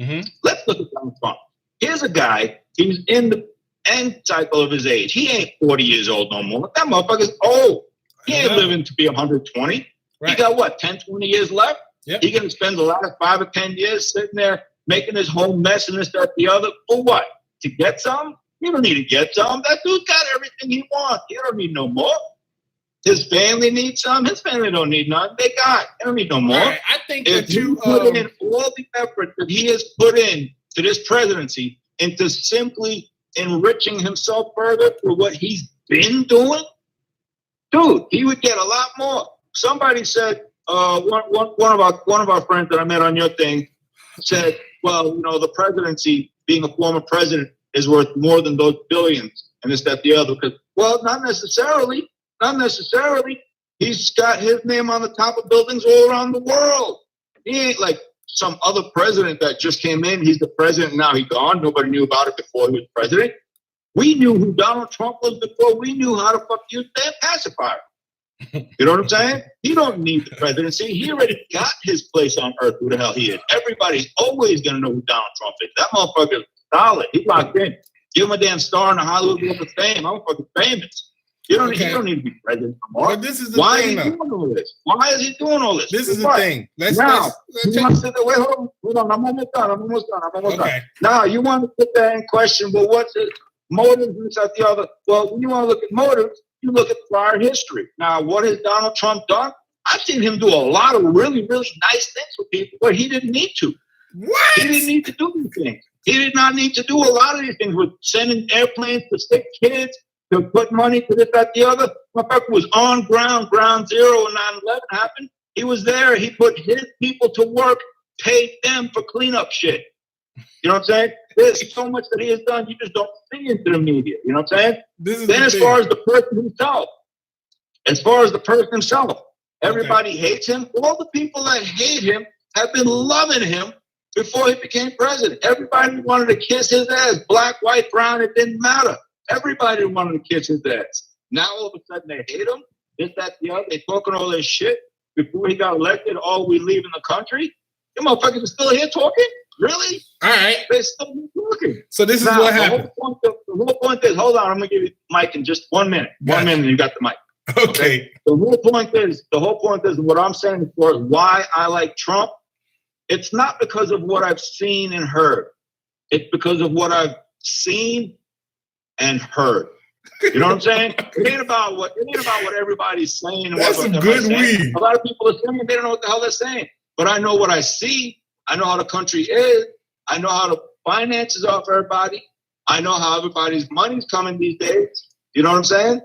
Mm-hmm. Let's look at Donald Trump. Here's a guy, he's in the end cycle of his age. He ain't 40 years old no more. That motherfucker's old. He ain't living to be 120. Right. He got what, 10, 20 years left? Yep. He gonna spend the last 5 or 10 years sitting there making his whole mess and this, that, the other. For what? To get some? You don't need to get some. That dude's got everything he wants. He don't need no more. His family needs some. His family don't need none. They don't need no more. Right. I think if that you put in all the effort that he has put in to this presidency into simply enriching himself further for what he's been doing, dude, he would get a lot more. Somebody said, one of our friends that I met on your thing said, well, the presidency, being a former president, is worth more than those billions and this, that, the other. Because, well, not necessarily. He's got his name on the top of buildings all around the world. He ain't like some other president that just came in. He's the president, now he's gone. Nobody knew about it before he was president. We knew who Donald Trump was before we knew how to fuck use that pacifier. You know what I'm saying? He don't need the presidency. He already got his place on earth, who the hell he is. Everybody's always going to know who Donald Trump is. That motherfucker's solid. He's locked in. Give him a damn star in the Hollywood Walk of Fame. I'm fucking famous. You don't need to be president anymore. But this is the Why thing, is he doing all this? Why is he doing all this? This is What? the thing. Let's Wait, hold on. I'm almost done. okay. Now, you want to put that in question, well, what's it? Motives, this, that, the other. Well, when you want to look at motives, you look at prior history. Now, what has Donald Trump done? I've seen him do a lot of really, really nice things with people, but he didn't need to. What? He didn't need to do these things. He did not need to do a lot of these things with sending airplanes to sick kids, to put money to this, that, the other. Motherfucker was on ground zero when 9/11 happened. He was there. He put his people to work, paid them for cleanup shit. You know what I'm saying? There's so much that he has done, you just don't see into the media. You know what I'm saying? Then as far as the person himself, everybody hates him. All the people that hate him have been loving him before he became president. Everybody wanted to kiss his ass, black, white, brown, it didn't matter. Everybody wanted to kiss his ass. Now all of a sudden they hate him, this, that, the other. They talking all this shit before he got elected. Oh, we leaving the country? You motherfuckers are still here talking? Really? All right. They're still here talking. So this is Now, what happened. The whole point is, hold on, I'm gonna give you the mic in just 1 minute. Gotcha. 1 minute, and you got the mic. Okay. The whole point is what I'm saying as far as why I like Trump. It's not because of what I've seen and heard. It's because of what I've seen and heard. You know what I'm saying? It ain't about what everybody's saying. And That's what some they're good saying. weed. A lot of people are saying they don't know what the hell they're saying. But I know what I see. I know how the country is. I know how the finances are for everybody. I know how everybody's money's coming these days. You know what I'm saying?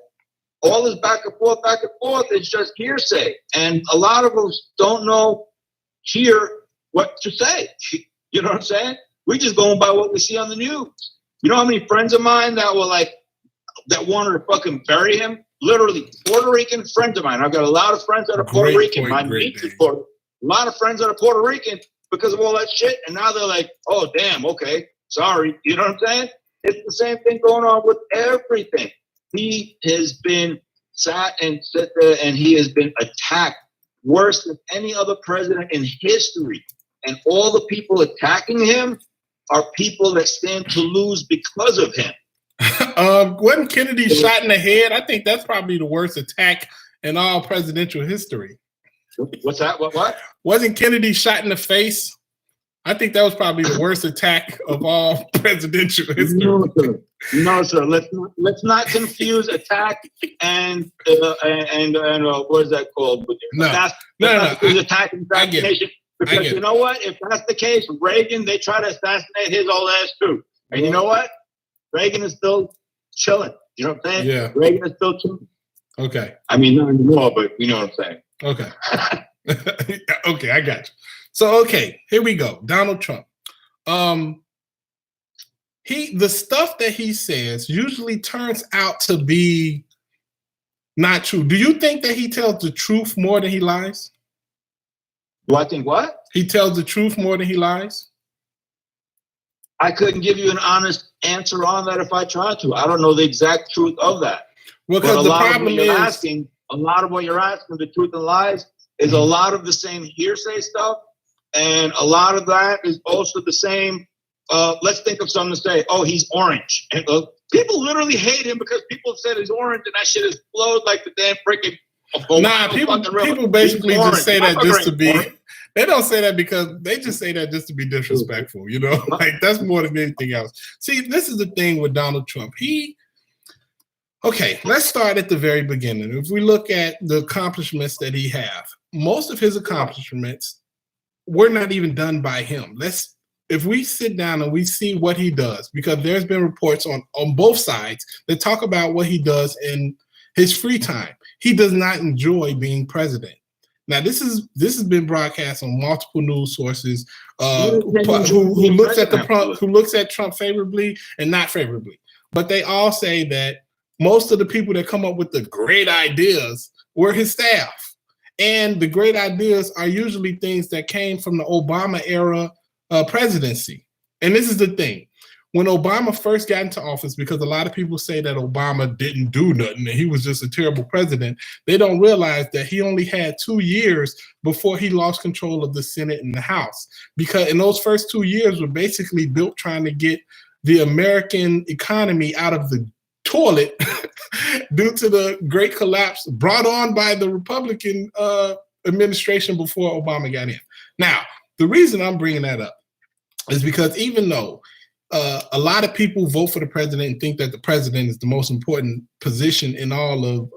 All this back and forth. It's just hearsay. And a lot of us don't know here what to say. You know what I'm saying? We just going by what we see on the news. You know how many friends of mine that were like, that wanted to fucking bury him? Literally, Puerto Rican friends of mine. I've got a lot of friends that are Puerto Rican. My niece is Puerto Rican. A lot of friends that are Puerto Rican because of all that shit. And now they're like, oh, damn, okay, sorry. You know what I'm saying? It's the same thing going on with everything. He has been sat there and he has been attacked worse than any other president in history. And all the people attacking him are people that stand to lose because of him. Wasn't Kennedy shot in the head? I think that's probably the worst attack in all presidential history. What's that? What? Wasn't Kennedy shot in the face? I think that was probably the worst attack of all presidential history. No, sir. Let's not confuse attack and what is that called? No. Attack and assassination. Because you know what? If that's the case, Reagan, they try to assassinate his old ass too. And you know what? Reagan is still chilling. You know what I'm saying? Yeah. Reagan is still chilling. Okay. I mean, not anymore, but you know what I'm saying. Okay. Okay, I got you. So, okay, here we go. Donald Trump. The stuff that he says usually turns out to be not true. Do you think that he tells the truth more than he lies? Do I think what? He tells the truth more than he lies? I couldn't give you an honest answer on that if I tried to. I don't know the exact truth of that. Well, because the problem is a lot of what you're asking, the truth and lies, is a lot of the same hearsay stuff, and a lot of that is also the same. Let's think of something to say. Oh, he's orange, and people literally hate him because people said he's orange, and that shit has flowed like the damn freaking. People basically just say that just to be. They don't say that because they just say that just to be disrespectful. You know, like that's more than anything else. See, this is the thing with Donald Trump. Okay, let's start at the very beginning. If we look at the accomplishments that he have, most of his accomplishments were not even done by him. If we sit down and we see what he does, because there's been reports on both sides that talk about what he does in his free time. He does not enjoy being president. Now, this has been broadcast on multiple news sources who looks at Trump favorably and not favorably. But they all say that most of the people that come up with the great ideas were his staff. and the great ideas are usually things that came from the Obama era presidency. And this is the thing. When Obama first got into office, because a lot of people say that Obama didn't do nothing and he was just a terrible president, they don't realize that he only had 2 years before he lost control of the Senate and the House. Because in those first 2 years were basically built trying to get the American economy out of the toilet due to the great collapse brought on by the Republican administration before Obama got in. Now, the reason I'm bringing that up is because even though a lot of people vote for the president and think that the president is the most important position in all of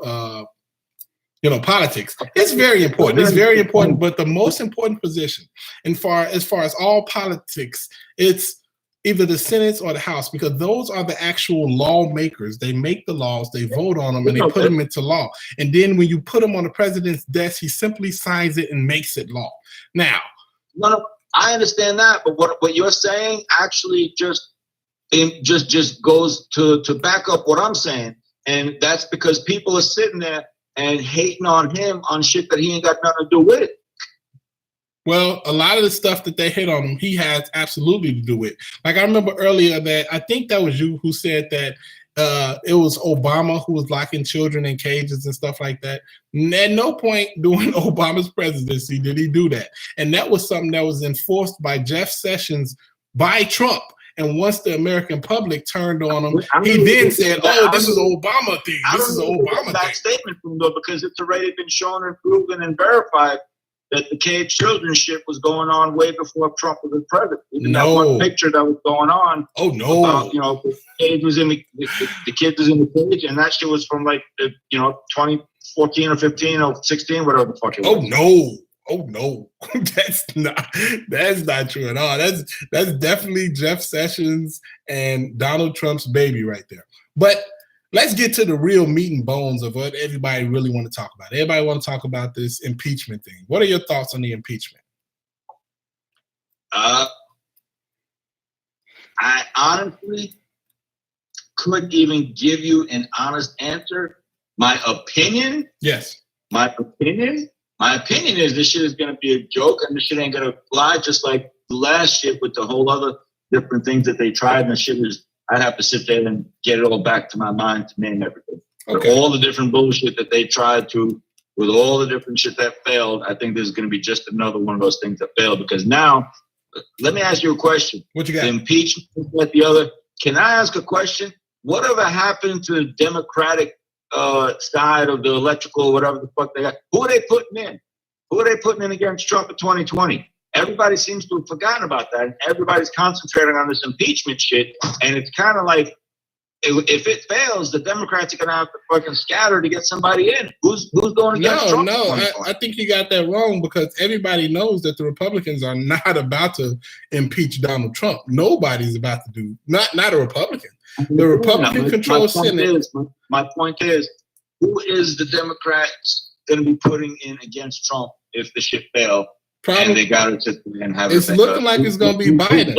politics. It's very important. It's very important, but the most important position, as far as all politics, it's either the Senate or the House, because those are the actual lawmakers. They make the laws, they vote on them, and they put them into law. And then when you put them on the president's desk, he simply signs it and makes it law. Now, I understand that, but what you're saying actually just goes to back up what I'm saying, and that's because people are sitting there and hating on him on shit that he ain't got nothing to do with. Well, a lot of the stuff that they hit on him, he has absolutely to do with. Like I remember earlier that I think that was you who said that it was Obama who was locking children in cages and stuff like that. At no point during Obama's presidency did he do that. And that was something that was enforced by Jeff Sessions by Trump. And once the American public turned on him, he then said, "Oh, this is an Obama thing. This is an Obama thing." That statement from though, because it's already been shown and proven and verified that the cage children shit was going on way before Trump was president. Even that one picture that was going on. Oh no! About, the kid was in the kid was in the cage, and that shit was from 2014 or 15 or 16, whatever the fuck it was. Oh no, that's not true at all. That's definitely Jeff Sessions and Donald Trump's baby right there. But let's get to the real meat and bones of what everybody really want to talk about. Everybody want to talk about this impeachment thing. What are your thoughts on the impeachment? I honestly couldn't even give you an honest answer. My opinion? Yes. My opinion is this shit is going to be a joke and this shit ain't going to fly, just like the last shit with the whole other different things that they tried. And the shit is, I'd have to sit there and get it all back to my mind to name everything. Okay. All the different bullshit that they tried to, with all the different shit that failed, I think this is going to be just another one of those things that failed. Because now, let me ask you a question. What you got? The impeachment, like the other. Can I ask a question? Whatever happened to the Democratic side of the electrical, whatever the fuck they got? Who are they putting in? Who are they putting in against Trump in 2020? Everybody seems to have forgotten about that. And everybody's concentrating on this impeachment shit. And it's kind of like, if it fails, the Democrats are going to have to fucking scatter to get somebody in. Who's going against Trump? No, I think you got that wrong, because everybody knows that the Republicans are not about to impeach Donald Trump. Nobody's about to do, not a Republican. The Republican controlled Senate. My point is, who is the Democrats going to be putting in against Trump if the shit fails? And they got to sit there and have it's looking like it's going to be Biden.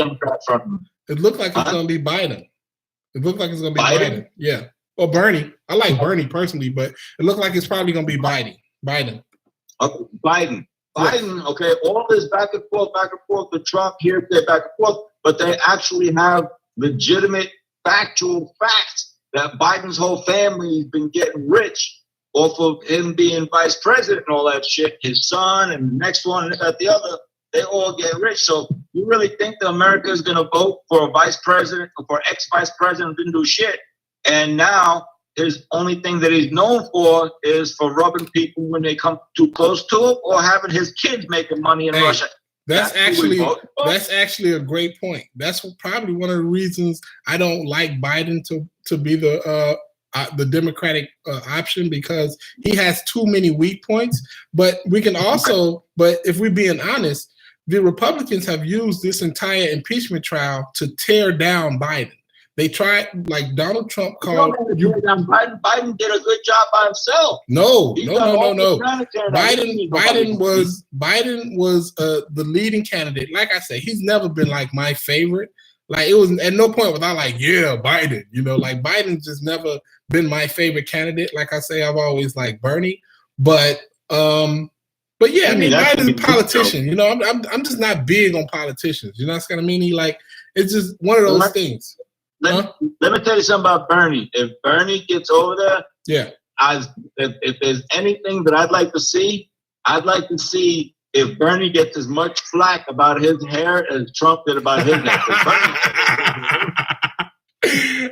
It looks like it's going to be Biden. It looks like it's going to be Biden. Yeah. Or Bernie. I like Bernie personally, but it looks like it's probably going to be Biden. Okay, Biden. Okay, all this back and forth with Trump here, there, back and forth, but they actually have legitimate, factual facts that Biden's whole family has been getting rich off of him being vice president and all that shit. His son and the next one and that, the other, they all get rich. So you really think that America is going to vote for a vice president or for ex-vice president who didn't do shit? And now his only thing that he's known for is for rubbing people when they come too close to him, or having his kids making money in Russia. That's actually a great point. That's probably one of the reasons I don't like Biden to be the Democratic option, because he has too many weak points. But we can also, but if we're being honest, the Republicans have used this entire impeachment trial to tear down Biden. They tried, like Donald Trump called. Biden did a good job by himself. No. Biden was the leading candidate. Like I said, he's never been like my favorite. Like, it was at no point was I like, yeah, Biden. Like Biden's just never been my favorite candidate. Like I say, I've always liked Bernie. But But yeah, I mean, that's Biden's a politician. You know, I'm just not big on politicians. You know what I mean? It's just one of those things. Let me tell you something about Bernie. If Bernie gets over there, yeah. If there's anything that I'd like to see if Bernie gets as much flack about his hair as Trump did about his hair.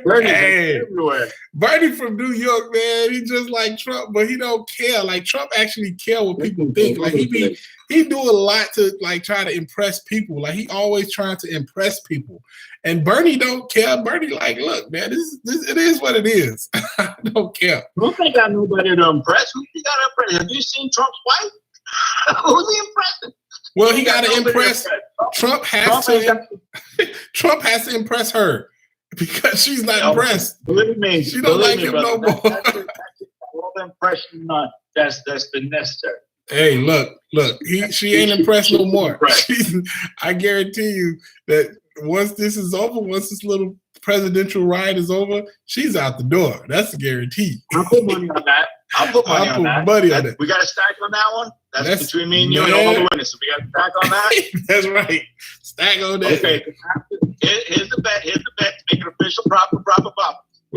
Bernie's everywhere. Bernie from New York, man. He just like Trump, but he don't care. Like Trump actually care what people think. Like he do a lot to like try to impress people. Like he always trying to impress people. And Bernie don't care. Bernie like, look, man, this it is what it is. I don't care. Trump ain't got nobody to impress. Who you got to impress? Have you seen Trump's wife? Who's he impressing? Well, he got to impress. Trump has to impress her. Because she's not impressed. Believe me, she don't like him no more. That's all the impression that's been necessary. Hey, look, she ain't impressed no more. I guarantee you that once this is over, once this little presidential ride is over, she's out the door. That's a guarantee. I'll put money on that. I'll put money on that. We got a stack on that one. That's between me and you and all the witnesses. We got a stack on that. That's right. Stack on that. Okay. Here's the bet. To make it official. Proper.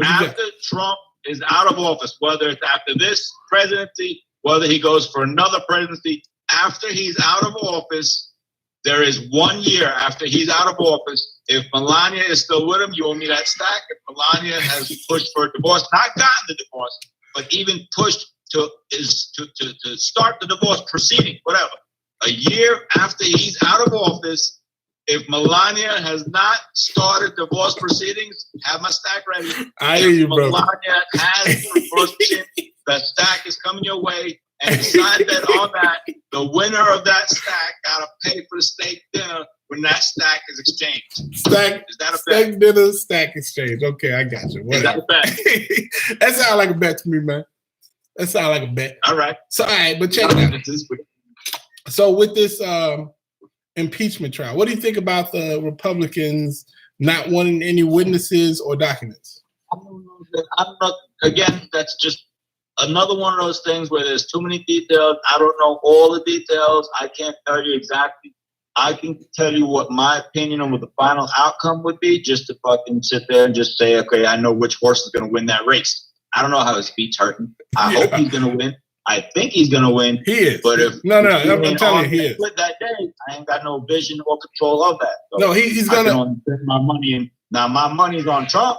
After Trump is out of office, whether it's after this presidency, whether he goes for another presidency, after he's out of office, there is 1 year after he's out of office. If Melania is still with him, you owe me that stack. If Melania has pushed for a divorce, not gotten the divorce, but even pushed to start the divorce proceeding, whatever. A year after he's out of office, if Melania has not started divorce proceedings, have my stack ready. I hear you, bro. Melania has divorce proceedings, the stack is coming your way. And side bet on that, the winner of that stack got to pay for the steak dinner when that stack is exchanged. Is that a bet? Steak dinner, stack exchange. Okay, I got you. Whatever. Is that a bet? That sounds like a bet to me, man. That sounds like a bet. All right. So, all right, but check it out. So with this impeachment trial, what do you think about the Republicans not wanting any witnesses or documents? I don't know. Again, that's just another one of those things where there's too many details. I don't know all the details. I can't tell you exactly. I can tell you what my opinion on what the final outcome would be, just to fucking sit there and just say, okay, I know which horse is going to win that race. I don't know how his feet's hurting. I hope he's going to win. I think he's going to win. He is. But if I'm telling you, he is. That day, I ain't got no vision or control of that. So no, he's going to spend my money in. Now my money's on Trump.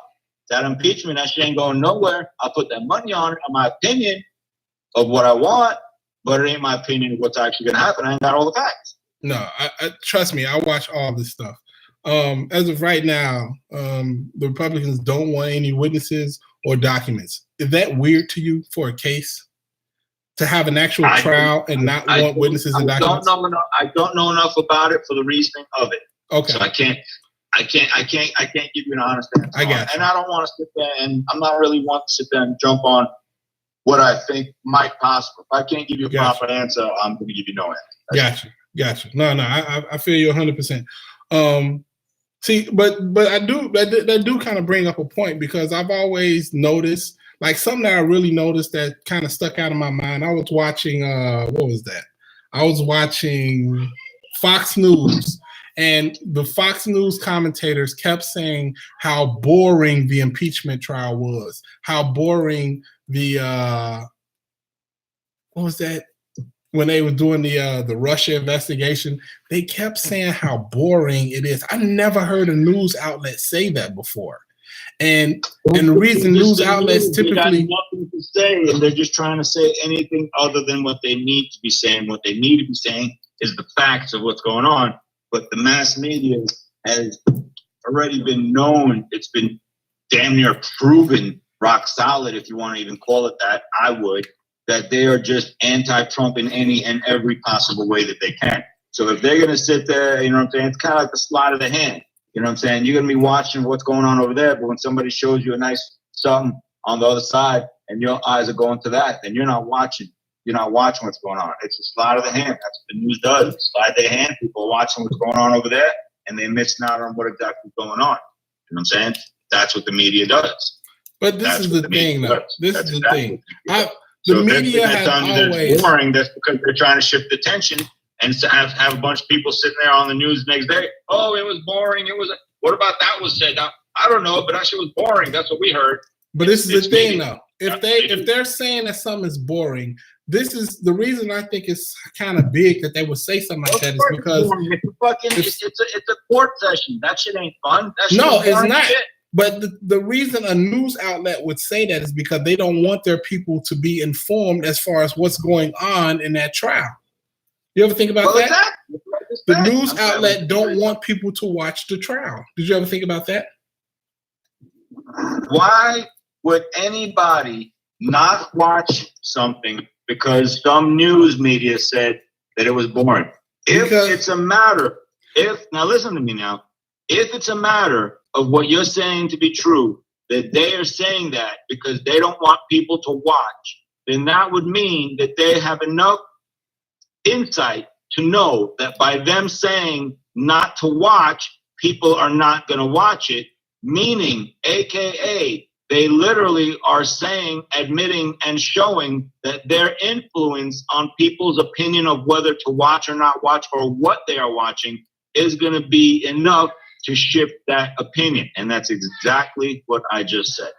That impeachment, that shit ain't going nowhere. I'll put that money on it, on my opinion of what I want, but it ain't my opinion of what's actually going to happen. I ain't got all the facts. No, I trust me. I watch all this stuff. As of right now, the Republicans don't want any witnesses or documents. Is that weird to you for a case to have an actual trial and not want witnesses and documents? I don't know enough about it for the reasoning of it. Okay. So I can't give you an honest answer. I got you. And I don't want to sit there and I'm not really want to sit there and jump on what I think might possible. If I can't give you a proper answer, I'm going to give you no answer. Gotcha. No, I feel you 100%. See, but I do kind of bring up a point, because I've always noticed, like, something that I really noticed that kind of stuck out of my mind. I was watching what was that? I was watching Fox News, and the Fox News commentators kept saying how boring the impeachment trial was, how boring the what was that? When they were doing the Russia investigation, they kept saying how boring it is. I never heard a news outlet say that before. And the reason news outlets typically got nothing to say, and they're just trying to say anything other than what they need to be saying. What they need to be saying is the facts of what's going on. But the mass media has already been known. It's been damn near proven, rock solid, if you want to even call it that. I would. That they are just anti-Trump in any and every possible way that they can. So if they're going to sit there, you know what I'm saying, it's kind of like the sleight of the hand. You know what I'm saying? You're going to be watching what's going on over there, but when somebody shows you a nice something on the other side and your eyes are going to that, then you're not watching. You're not watching what's going on. It's a sleight of the hand. That's what the news does. Slide their hand. People are watching what's going on over there, and they're missing out on what exactly is going on. You know what I'm saying? That's what the media does. But this is the thing, though. This is the thing. The So if they're media has telling you that it's always. boring, that's because they're trying to shift attention and have a bunch of people sitting there on the news the next day. Oh, it was boring. What about that was said? Now, I don't know, but that shit was boring. That's what we heard. But this is the thing, media. though. If they're saying that something is boring, this is the reason I think it's kind of big that they would say something like that is because it's a court session. That shit ain't fun. That shit no, is it's boring not. shit. But the reason a news outlet would say that is because they don't want their people to be informed as far as what's going on in that trial. You ever think about that? Exactly. The news outlet don't want people to watch the trial. Did you ever think about that? Why would anybody not watch something because some news media said that it was boring? Now listen to me now. If it's a matter of what you're saying to be true, that they are saying that because they don't want people to watch, then that would mean that they have enough insight to know that by them saying not to watch, people are not going to watch it, meaning, AKA, they literally are saying, admitting, and showing that their influence on people's opinion of whether to watch or not watch or what they are watching is going to be enough to shift that opinion. And that's exactly what I just said.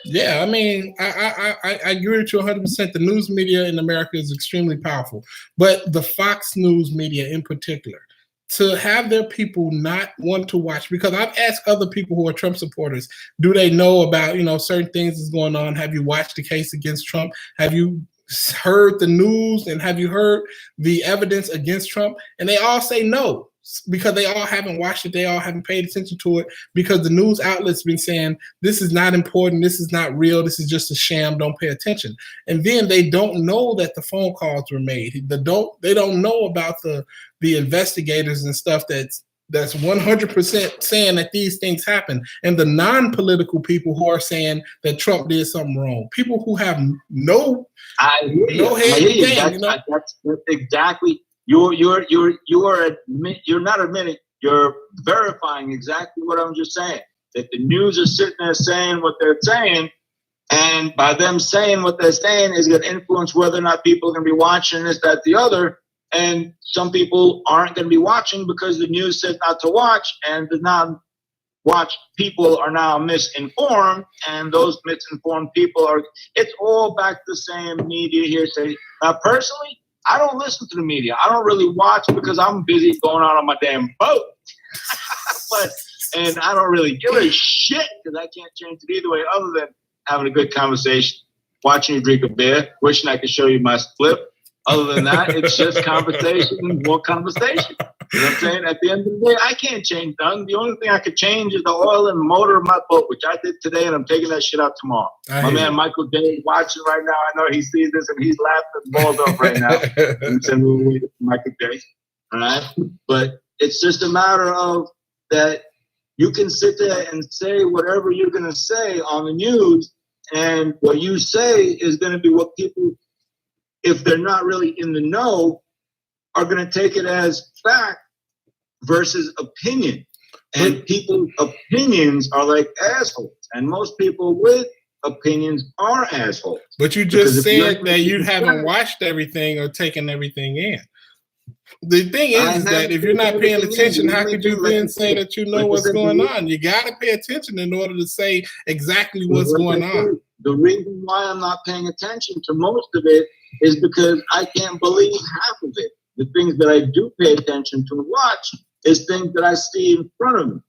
Yeah, I mean, I agree with you 100%. The news media in America is extremely powerful, but the Fox News media in particular, to have their people not want to watch, because I've asked other people who are Trump supporters, do they know about, certain things that's going on? Have you watched the case against Trump? Have you heard the news and have you heard the evidence against Trump? And they all say no, because they all haven't watched it. They all haven't paid attention to it because the news outlets been saying, this is not important. This is not real. This is just a sham. Don't pay attention. And then they don't know that the phone calls were made. They don't know about the investigators and stuff that's 100% saying that these things happen. And the non-political people who are saying that Trump did something wrong. People who have no head in the game. That's exactly. You're not admitting, you're verifying exactly what I'm just saying. That the news is sitting there saying what they're saying, and by them saying what they're saying is going to influence whether or not people are going to be watching this, that, the other. And some people aren't going to be watching because the news said not to watch, and the non-watch people are now misinformed, and those misinformed people it's all back to the same media here. Now, personally, I don't listen to the media. I don't really watch because I'm busy going out on my damn boat. And I don't really give a shit because I can't change it either way other than having a good conversation, watching you drink a beer, wishing I could show you my split. Other than that, it's just conversation and more conversation. You know what I'm saying? At the end of the day, I can't change nothing. The only thing I could change is the oil and motor of my boat, which I did today, and I'm taking that shit out tomorrow. My man Michael Day is watching right now. I know he sees this and he's laughing his balls off right now. And send me to Michael Day. All right? But it's just a matter of that you can sit there and say whatever you're going to say on the news, and what you say is going to be what people, if they're not really in the know, are going to take it as fact versus opinion. And people's opinions are like assholes. And most people with opinions are assholes. But you just said that you haven't watched everything or taken everything in. The thing is that if you're not paying attention, how could you then say that you know what's going on? You got to pay attention in order to say exactly what's going on. The reason why I'm not paying attention to most of it is because I can't believe half of it. The things that I do pay attention to and watch is things that I see in front of me.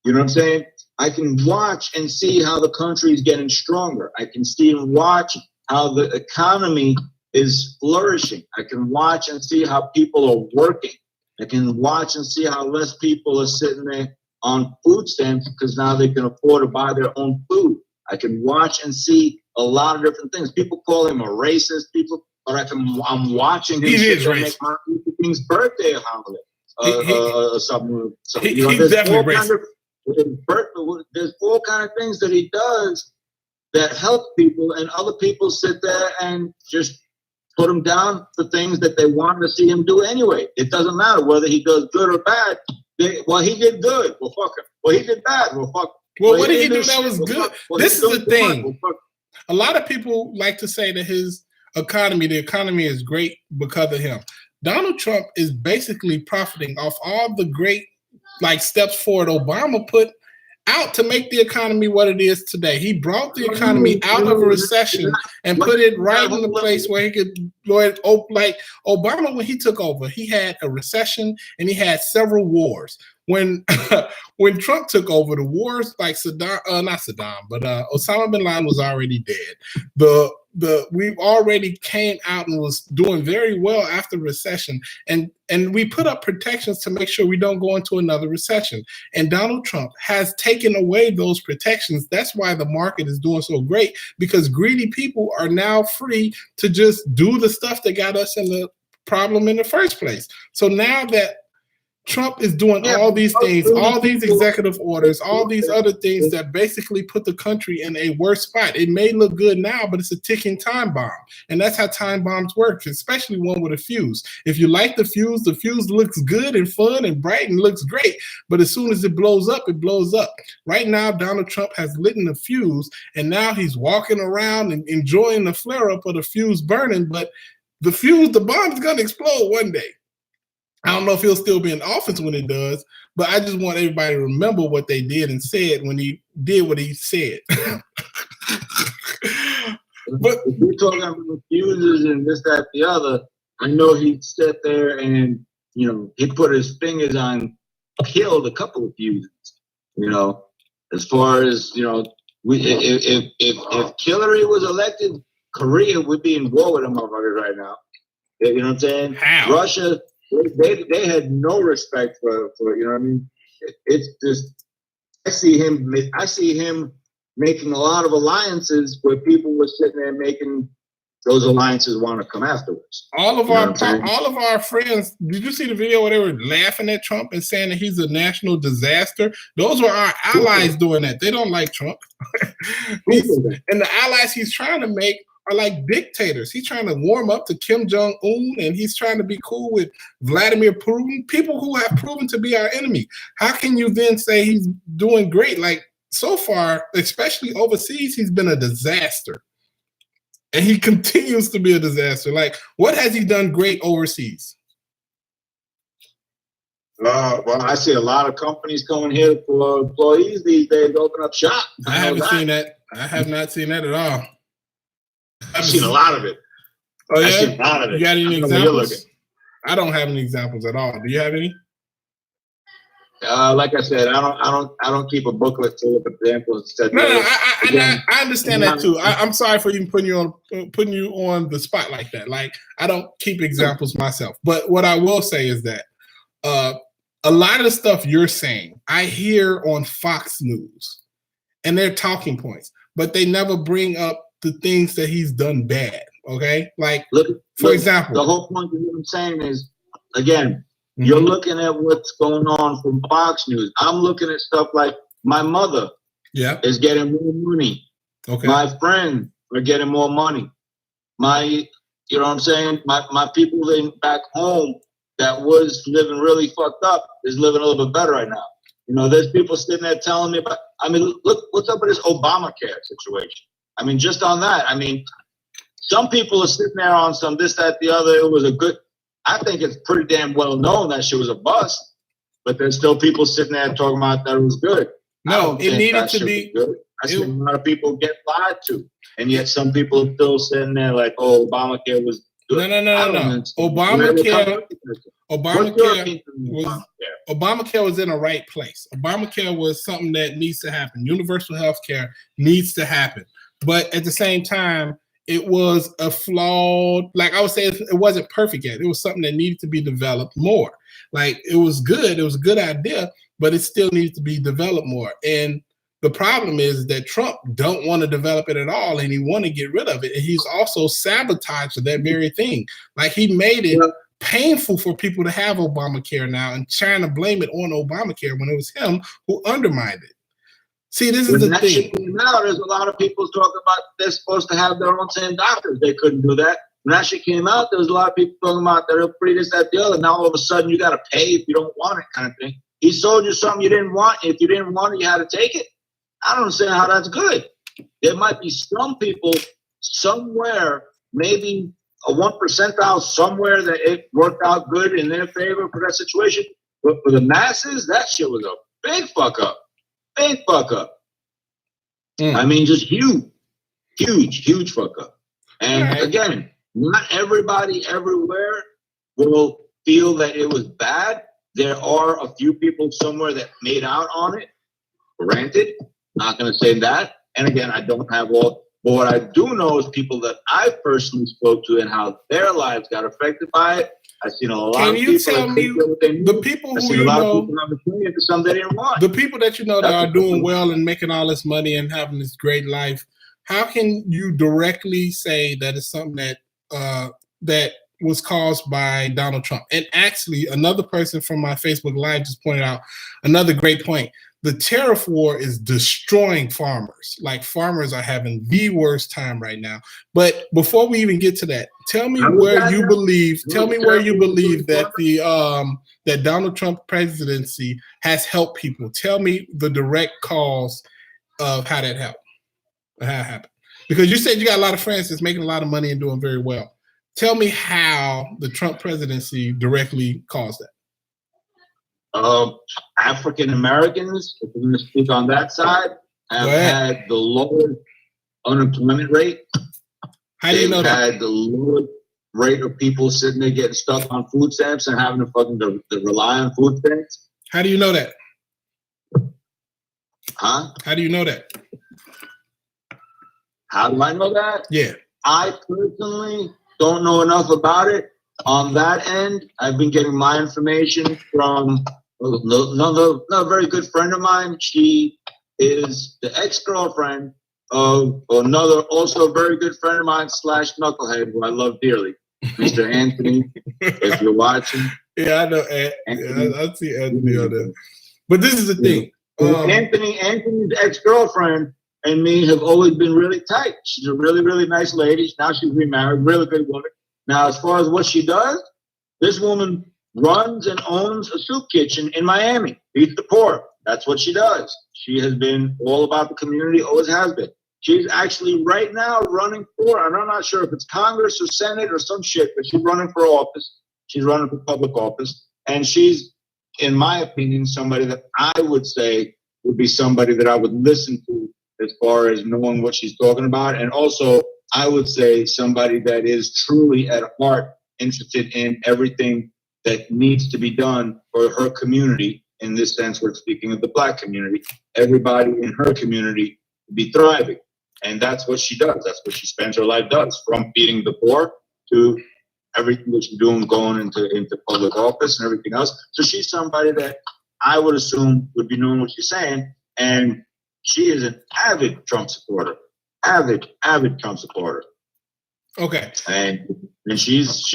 You know what I'm saying? I can watch and see how the country is getting stronger. I can see and watch how the economy is flourishing. I can watch and see how people are working. I can watch and see how less people are sitting there on food stamps because now they can afford to buy their own food. I can watch and see a lot of different things. People call him a racist, but I'm watching him make Martin Luther King's birthday holiday. Something. He's definitely racist. There's all kind of things that he does that help people, and other people sit there and just put him down for things that they want to see him do anyway. It doesn't matter whether he does good or bad. Well, he did good. Well, fuck him. Well, he did bad. Well, fuck him. Well, what did he do that was good? This is the thing. A lot of people like to say that his economy. The economy is great because of him. Donald Trump is basically profiting off all the great steps forward Obama put out to make the economy what it is today. He brought the economy out of a recession and put it right in the place where he could, like Obama, when he took over, he had a recession and he had several wars. When Trump took over, the wars like Osama bin Laden was already dead. We've already came out and was doing very well after recession, and we put up protections to make sure we don't go into another recession. And Donald Trump has taken away those protections. That's why the market is doing so great, because greedy people are now free to just do the stuff that got us in the problem in the first place. So now that Trump is doing all these things, all these executive orders, all these other things that basically put the country in a worse spot. It may look good now, but it's a ticking time bomb. And that's how time bombs work, especially one with a fuse. If you like the fuse looks good and fun and bright and looks great. But as soon as it blows up, it blows up. Right now, Donald Trump has lit the fuse, and now he's walking around and enjoying the flare up of the fuse burning. But the bomb is going to explode one day. I don't know if he'll still be in office when it does, but I just want everybody to remember what they did and said when he did what he said. But if we're talking about fuses and this, that, the other, I know he'd sit there and, he put his fingers on, killed a couple of fuses, as far as, if Hillary was elected, Korea would be in war with them motherfuckers right now. You know what I'm saying? How? Russia, they had no respect for it's just I see him making a lot of alliances where people were sitting there making those alliances want to come afterwards. All of our friends, did you see the video where they were laughing at Trump and saying that he's a national disaster? Those were our allies doing that. They don't like Trump. And the allies he's trying to make are like dictators. He's trying to warm up to Kim Jong-un, and he's trying to be cool with Vladimir Putin, people who have proven to be our enemy. How can you then say he's doing great? Like, so far, especially overseas, he's been a disaster. And he continues to be a disaster. Like, what has he done great overseas? Well, I see a lot of companies coming here for employees these days, open up shop. I haven't seen that. I have not seen that at all. I've seen a lot of it. Oh, yeah? I've seen a lot of it. You got any examples? I don't have any examples at all. Do you have any? Like I said, I don't keep a booklet full of examples. I understand that too. I'm sorry for even putting you on the spot like that. Like, I don't keep examples myself. But what I will say is that a lot of the stuff you're saying, I hear on Fox News, and they're talking points, but they never bring up the things that he's done bad. Okay, like for example, the whole point of what I'm saying is, again, you're looking at what's going on from Fox News. I'm looking at stuff like my mother is getting more money. Okay. My friends are getting more money. You know what I'm saying? My people back home that was living really fucked up is living a little bit better right now. There's people sitting there telling me about, look, what's up with this Obamacare situation? Just on that, some people are sitting there on some this, that, the other. It was I think it's pretty damn well known that shit was a bust, but there's still people sitting there talking about that it was good. No, it needed to be good. I see a lot of people get lied to, and yet some people are still sitting there like, oh, Obamacare was good. No. Obamacare was in the right place. Obamacare was something that needs to happen. Universal health care needs to happen. But at the same time, it was a flawed, like I would say, it wasn't perfect yet. It was something that needed to be developed more. Like, it was good. It was a good idea, but it still needs to be developed more. And the problem is that Trump don't want to develop it at all, and he want to get rid of it. And he's also sabotaged that very thing. Like, he made it painful for people to have Obamacare now and trying to blame it on Obamacare when it was him who undermined it. See, this is the thing. Now there's a lot of people talking about they're supposed to have their own same doctors. They couldn't do that. When that shit came out, there was a lot of people talking about they're free this, that, the other. Now all of a sudden you got to pay if you don't want it, kind of thing. He sold you something you didn't want. If you didn't want it, you had to take it. I don't understand how that's good. There might be some people somewhere maybe a 1 percentile somewhere that it worked out good in their favor for that situation. But for the masses, that shit was a big fuck up. Big fuck up. I mean, just huge fuck up. And again, not everybody everywhere will feel that it was bad. There are a few people somewhere that made out on it. Granted, not going to say that. And again, I don't have all. But what I do know is people that I personally spoke to and how their lives got affected by it. I've seen a lot Can of you people. tell me the people who you know, some they didn't want. the people that you know that are doing well and making all this money and having this great life? How can you directly say that it's something that that was caused by Donald Trump? And actually, another person from my Facebook Live just pointed out another great point. The tariff war is destroying farmers. Like, farmers are having the worst time right now. But before we even get to that, tell me where you believe. Tell me where you believe that the that Donald Trump presidency has helped people. Tell me the direct cause of how that helped. How it happened. Because you said you got a lot of friends that's making a lot of money and doing very well. Tell me how the Trump presidency directly caused that. African Americans, if we're going to speak on that side, have had the lowest unemployment rate. How do you know that? Had the lowest rate of people sitting there getting stuck on food stamps and having to rely on food stamps. How do you know that? Huh? How do you know that? How do I know that? Yeah. I personally don't know enough about it. On that end, I've been getting my information from another very good friend of mine. She is the ex-girlfriend of another also very good friend of mine / knucklehead who I love dearly, Mr. Anthony. If you're watching. Yeah, I know. I see Anthony on there. But this is the thing. Anthony's ex-girlfriend and me have always been really tight. She's a really, really nice lady. Now she's remarried, really good woman. Now, as far as what she does, this woman runs and owns a soup kitchen in Miami. Feeds the poor. That's what she does. She has been all about the community, always has been. She's actually right now running for, and I'm not sure if it's Congress or Senate or some shit, but she's running for office. She's running for public office. And she's, in my opinion, somebody that I would say would be somebody that I would listen to as far as knowing what she's talking about. And also, I would say somebody that is truly at heart interested in everything that needs to be done for her community. In this sense, we're speaking of the Black community. Everybody in her community to be thriving. And that's what she does. That's what she spends her life does, from feeding the poor to everything that she's doing, going into public office and everything else. So she's somebody that I would assume would be knowing what she's saying. And she is an avid Trump supporter. Avid Trump supporter. Okay. And she's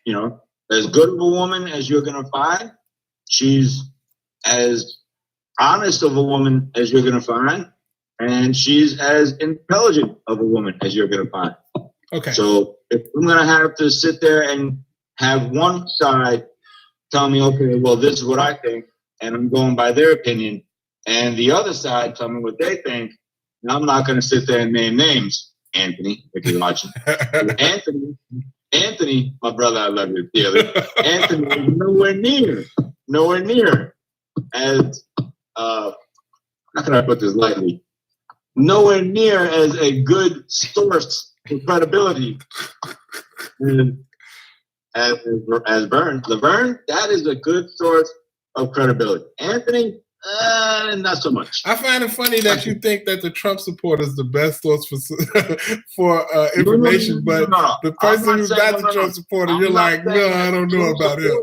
you know, as good of a woman as you're gonna find. She's as honest of a woman as you're gonna find, and she's as intelligent of a woman as you're gonna find. Okay. So if I'm gonna have to sit there and have one side tell me, okay, well, this is what I think, and I'm going by their opinion, and the other side tell me what they think, and I'm not gonna sit there and name names, Anthony, if you're watching. Anthony, my brother, I love you dearly. Anthony is nowhere near as how can I put this lightly? Nowhere near as a good source for credibility as Vern. Laverne, that is a good source of credibility. Anthony, not so much. I find it funny that you think that the Trump supporter is the best source for information, but the person who's not the Trump supporter, you're like, no, I don't know about him.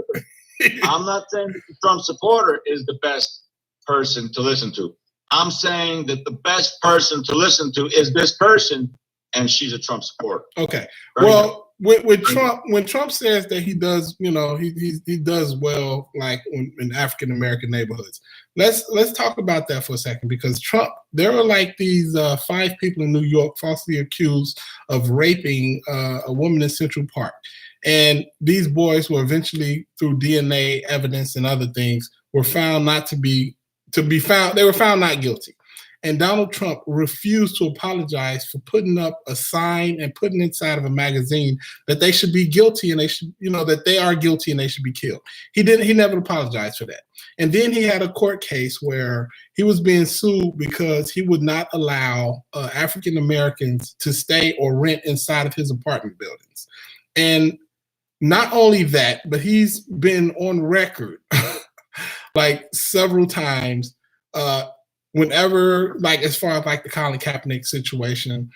I'm not saying that the Trump supporter is the best person to listen to. I'm saying that the best person to listen to is this person, and she's a Trump supporter. Okay. Well, with Trump, when Trump says that he does, you know, he does well, like in African American neighborhoods. Let's talk about that for a second, because Trump, there are like these 5 people in New York falsely accused of raping a woman in Central Park, and these boys were eventually, through DNA evidence and other things, were found not to be found. They were found not guilty. And Donald Trump refused to apologize for putting up a sign and putting inside of a magazine that they should be guilty and they should, that they are guilty and they should be killed. He never apologized for that. And then he had a court case where he was being sued because he would not allow African Americans to stay or rent inside of his apartment buildings. And not only that, but he's been on record like several times whenever, like as far as like the Colin Kaepernick situation,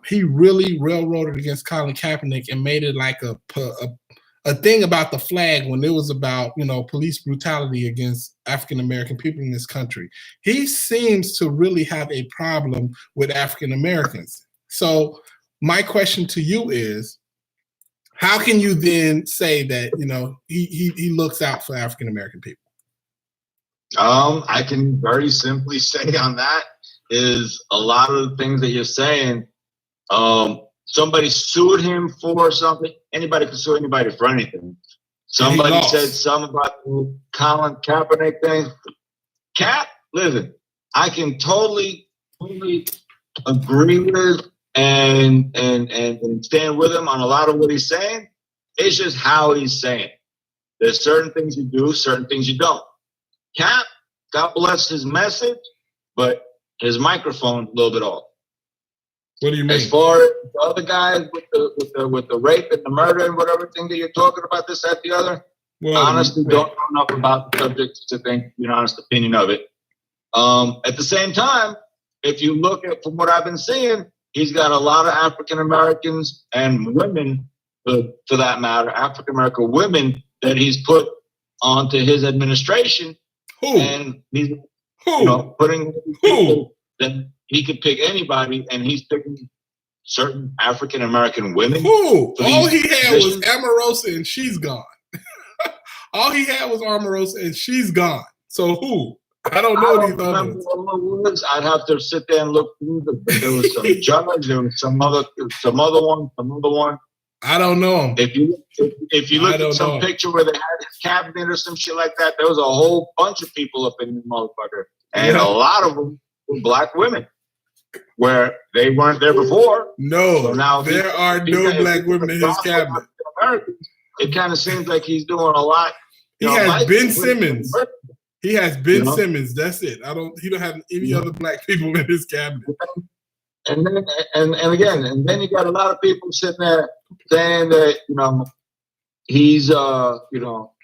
he really railroaded against Colin Kaepernick and made it like a thing about the flag when it was about, police brutality against African American people in this country. He seems to really have a problem with African Americans. So my question to you is, how can you then say that, he looks out for African American people? I can very simply say on that is a lot of the things that you're saying. Somebody sued him for something. Anybody can sue anybody for anything. Somebody said something about the Colin Kaepernick thing. Listen, I can totally agree with and stand with him on a lot of what he's saying. It's just how he's saying. There's certain things you do, certain things you don't. Cap, God bless his message, but his microphone a little bit off. What do you mean? As far as the other guys with the rape and the murder and whatever thing that you're talking about, this, that, the other, honestly don't know enough about the subject to think an honest opinion of it. At the same time, if you look at from what I've been seeing, he's got a lot of African Americans and women, for that matter, African American women that he's put onto his administration. Who? And he's putting people that he could pick anybody, and he's picking certain African American women. Who? All he had was Omarosa, and she's gone. All he had was Omarosa, and she's gone. So who? I don't know these others. I'd have to sit there and look through there was some judge, there was some other one. I don't know him. If you look at some picture where they had his cabinet or some shit like that, there was a whole bunch of people up in the motherfucker. And a lot of them were black women, where they weren't there before. No, so now there are no black women in his cabinet. It kind of seems like he's doing a lot. He has Ben Simmons. He has Ben Simmons. That's it. He don't have any other black people in his cabinet. And then and then you got a lot of people sitting there saying that he's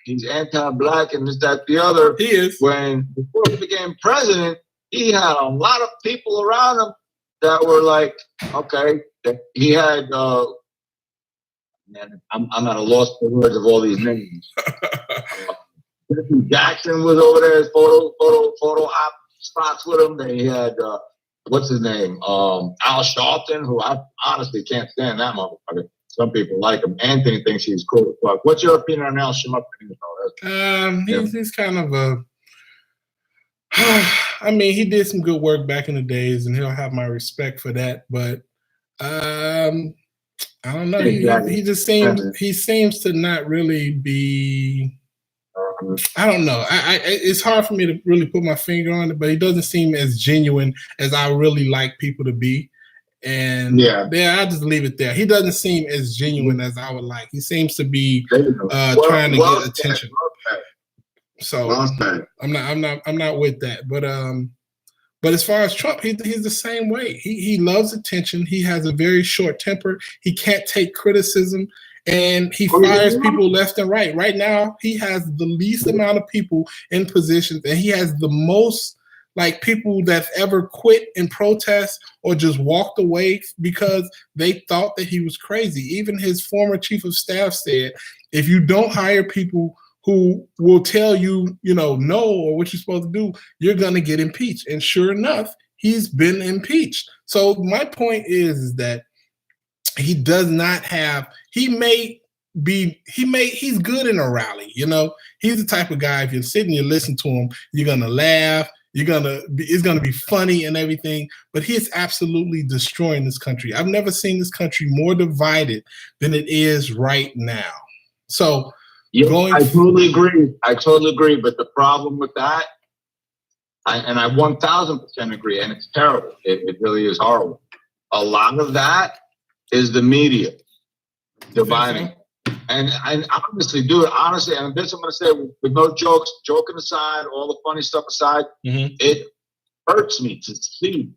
he's anti-black and this, that, the other. He is. When before he became president, he had a lot of people around him that were like, okay, he had. I'm at a loss for words of all these names. Jackson was over there, his photo op spots with him. Then he had what's his name? Al Sharpton, who I honestly can't stand that motherfucker. Some people like him. Anthony thinks he's cool as fuck. What's your opinion on Al Sharpton? He's kind of a. I mean, he did some good work back in the days, and he'll have my respect for that. But I don't know. Exactly. He seems to not really be. I don't know. It's hard for me to really put my finger on it, but he doesn't seem as genuine as I really like people to be. And I'll just leave it there. He doesn't seem as genuine as I would like. He seems to be trying to get attention. So I'm not with that. But as far as Trump, he's the same way. He loves attention. He has a very short temper. He can't take criticism. And he fires people left and right. Right now, he has the least amount of people in positions, and he has the most people that ever quit in protest or just walked away because they thought that he was crazy. Even his former chief of staff said, if you don't hire people who will tell you, no, or what you're supposed to do, you're going to get impeached. And sure enough, he's been impeached. So my point is that he does not have, he's good in a rally, he's the type of guy, if you're sitting, you listen to him, you're going to laugh, it's going to be funny and everything, but he is absolutely destroying this country. I've never seen this country more divided than it is right now. So I totally agree. But the problem with that, And I 1000% agree, and it's terrible. It really is horrible. A lot of that is the media dividing. And honestly, dude, honestly, and this I'm going to say with no jokes, joking aside, all the funny stuff aside, it hurts me to see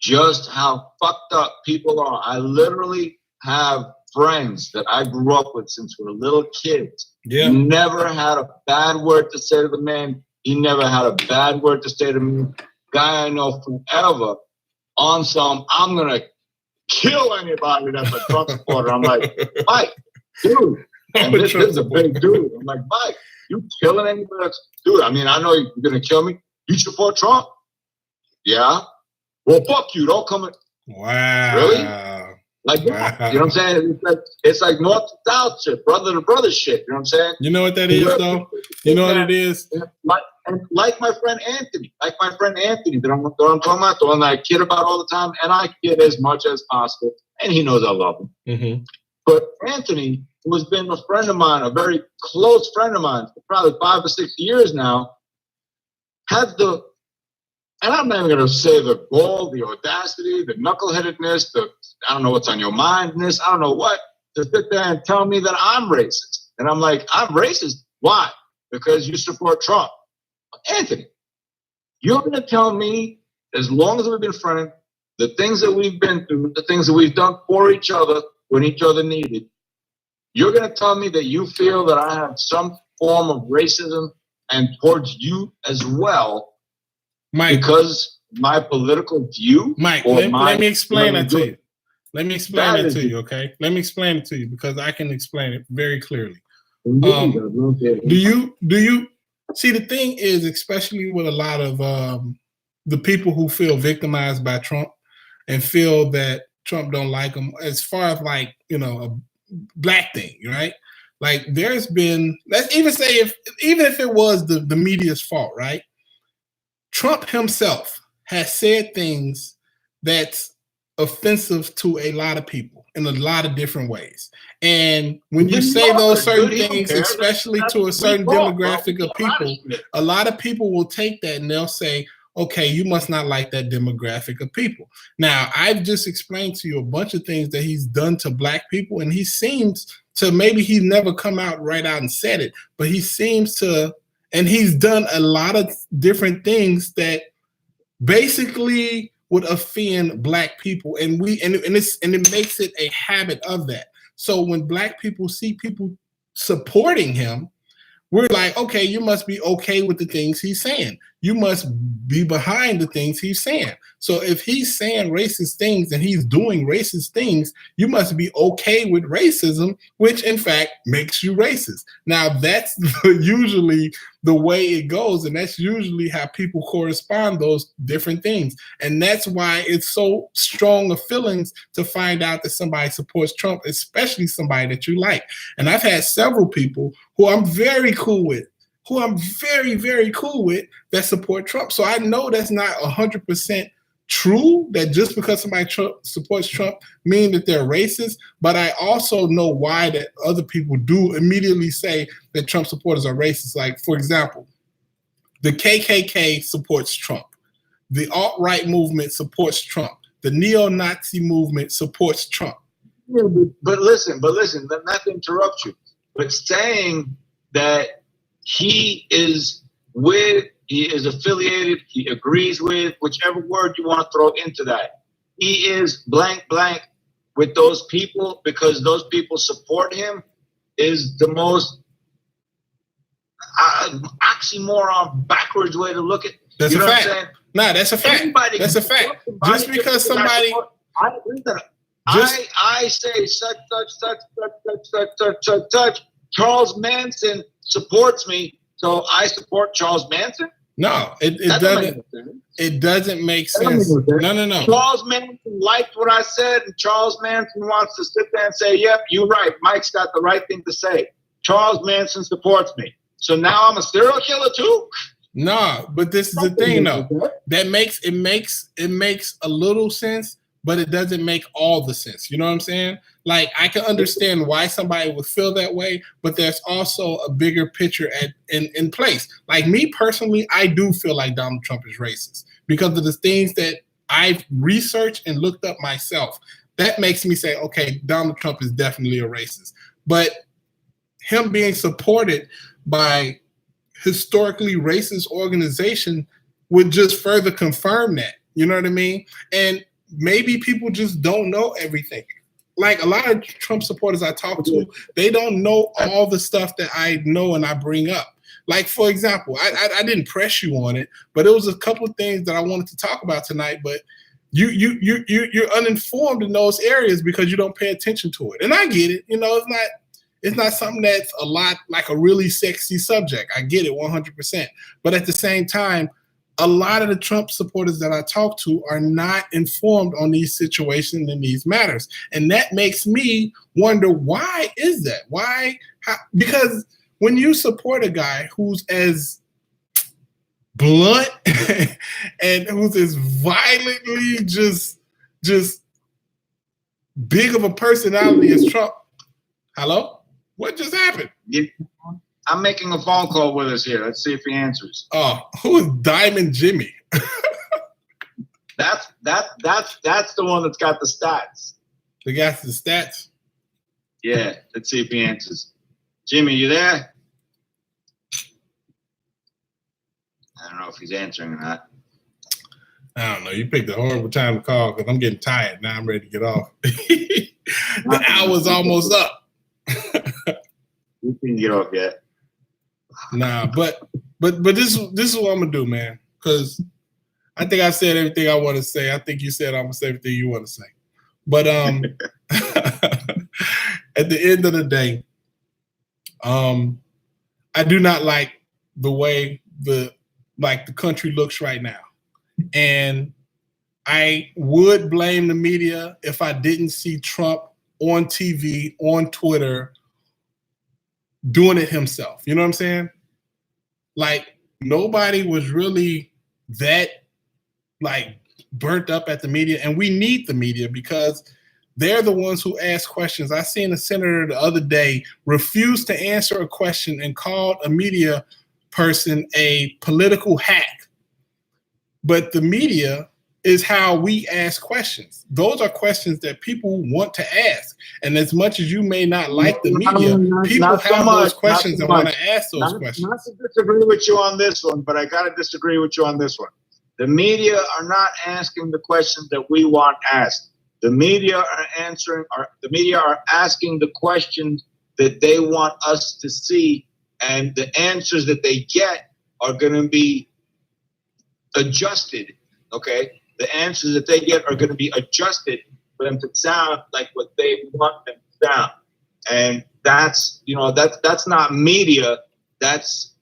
just how fucked up people are. I literally have friends that I grew up with since we were little kids. Yeah. Never had a bad word to say to the man. He never had a bad word to say to me. Guy I know forever on some, I'm going to kill anybody that's a Trump supporter. I'm like, Mike, dude. And this is a big dude. I'm like, Mike, you killing anybody else? Dude, I mean, I know you're going to kill me. You support Trump? Yeah. Well, fuck you. Don't come in. Wow. Really? Like, wow. You know what I'm saying? It's like North to South shit, brother to brother shit. You know what I'm saying? You know what that is, though? You know what it is? Like my friend Anthony. That I'm talking about, the one that I kid about all the time, and I kid as much as possible, and he knows I love him. But Anthony, who has been a friend of mine, a very close friend of mine for probably 5 or 6 years now, had the, and I'm not even going to say the gall, the audacity, the knuckleheadedness, I don't know what's on your mindness, I don't know what, to sit there and tell me that I'm racist. And I'm like, I'm racist? Why? Because you support Trump. Anthony, you're going to tell me, as long as we've been friends, the things that we've been through, the things that we've done for each other when each other needed, you're going to tell me that you feel that I have some form of racism and towards you as well, Mike, because my political view? Mike, let me explain it to you. Let me explain it to you, okay? Let me explain it to you because I can explain it very clearly. Do you see, the thing is, especially with a lot of the people who feel victimized by Trump and feel that Trump don't like them, as far as like, you know, a black thing, right? Like there's been, let's even say even if it was the media's fault, right? Trump himself has said things that's offensive to a lot of people in a lot of different ways. And when you say those certain things, especially to a certain demographic of people, a lot of people will take that and they'll say, okay, you must not like that demographic of people. Now, I've just explained to you a bunch of things that he's done to black people, and he seems to, maybe he's never come out right out and said it, but he seems to, and he's done a lot of different things that basically would offend black people, and it makes it a habit of that. So when black people see people supporting him, we're like, okay, you must be okay with the things he's saying. You must be behind the things he's saying. So if he's saying racist things and he's doing racist things, you must be okay with racism, which in fact makes you racist. Now that's usually the way it goes, and that's usually how people correspond those different things. And that's why it's so strong of feelings to find out that somebody supports Trump, especially somebody that you like. And I've had several people who I'm very cool with, very cool with, that support Trump. So I know that's not 100% true, that just because somebody supports Trump mean that they're racist, but I also know why that other people do immediately say that Trump supporters are racist. Like, for example, the KKK supports Trump. The alt-right movement supports Trump. The neo-Nazi movement supports Trump. Yeah, but listen, not to interrupt you, but saying that he is affiliated, he agrees with, whichever word you want to throw into that. He is blank with those people because those people support him is the most oxymoron, backwards way to look at it. That's a fact. No, that's a fact. That's a fact. Just because somebody... I agree that I say such. Charles Manson supports me, so I support Charles Manson? No, it doesn't make sense. No. Charles Manson liked what I said, and Charles Manson wants to sit there and say, yep, you're right. Mike's got the right thing to say. Charles Manson supports me. So now I'm a serial killer too? No, but this is the thing though. That makes a little sense, but it doesn't make all the sense. You know what I'm saying? Like, I can understand why somebody would feel that way, but there's also a bigger picture in place. Like, me personally, I do feel like Donald Trump is racist because of the things that I've researched and looked up myself. That makes me say, okay, Donald Trump is definitely a racist. But him being supported by historically racist organization would just further confirm that. You know what I mean? And maybe people just don't know everything. Like, a lot of Trump supporters I talk to, they don't know all the stuff that I know and I bring up. Like, for example, I didn't press you on it, but it was a couple of things that I wanted to talk about tonight, but you're uninformed in those areas because you don't pay attention to it. And I get it. You know, it's not something that's a lot like a really sexy subject. I get it 100%. But at the same time, a lot of the Trump supporters that I talk to are not informed on these situations and these matters. And that makes me wonder, why is that? Why? Because when you support a guy who's as blunt and who's as violently just big of a personality as Trump. Hello? What just happened? Yeah. I'm making a phone call with us here. Let's see if he answers. Oh, who is Diamond Jimmy? That's the one that's got the stats. The guy's the stats? Yeah, let's see if he answers. Jimmy, you there? I don't know if he's answering or not. I don't know. You picked a horrible time to call because I'm getting tired. Now I'm ready to get off. The hour's almost up. You can't get off yet. Nah, but this is what I'm gonna do, man. Because I think I said everything I want to say. I think you said I'm gonna say everything you want to say. But at the end of the day, I do not like the way the country looks right now. And I would blame the media if I didn't see Trump on TV, on Twitter, doing it himself. You know what I'm saying? Like, nobody was really that burnt up at the media, and we need the media because they're the ones who ask questions. I seen a senator the other day refuse to answer a question and called a media person a political hack. But the media is how we ask questions. Those are questions that people want to ask. And as much as you may not like the media, people have those questions and want to ask those questions. Not to disagree with you on this one, but I got to disagree with you on this one. The media are not asking the questions that we want asked. The media are asking the questions that they want us to see, and the answers that they get are going to be adjusted, okay? The answers that they get are going to be adjusted for them to sound like what they want them to sound. And that's not media. That's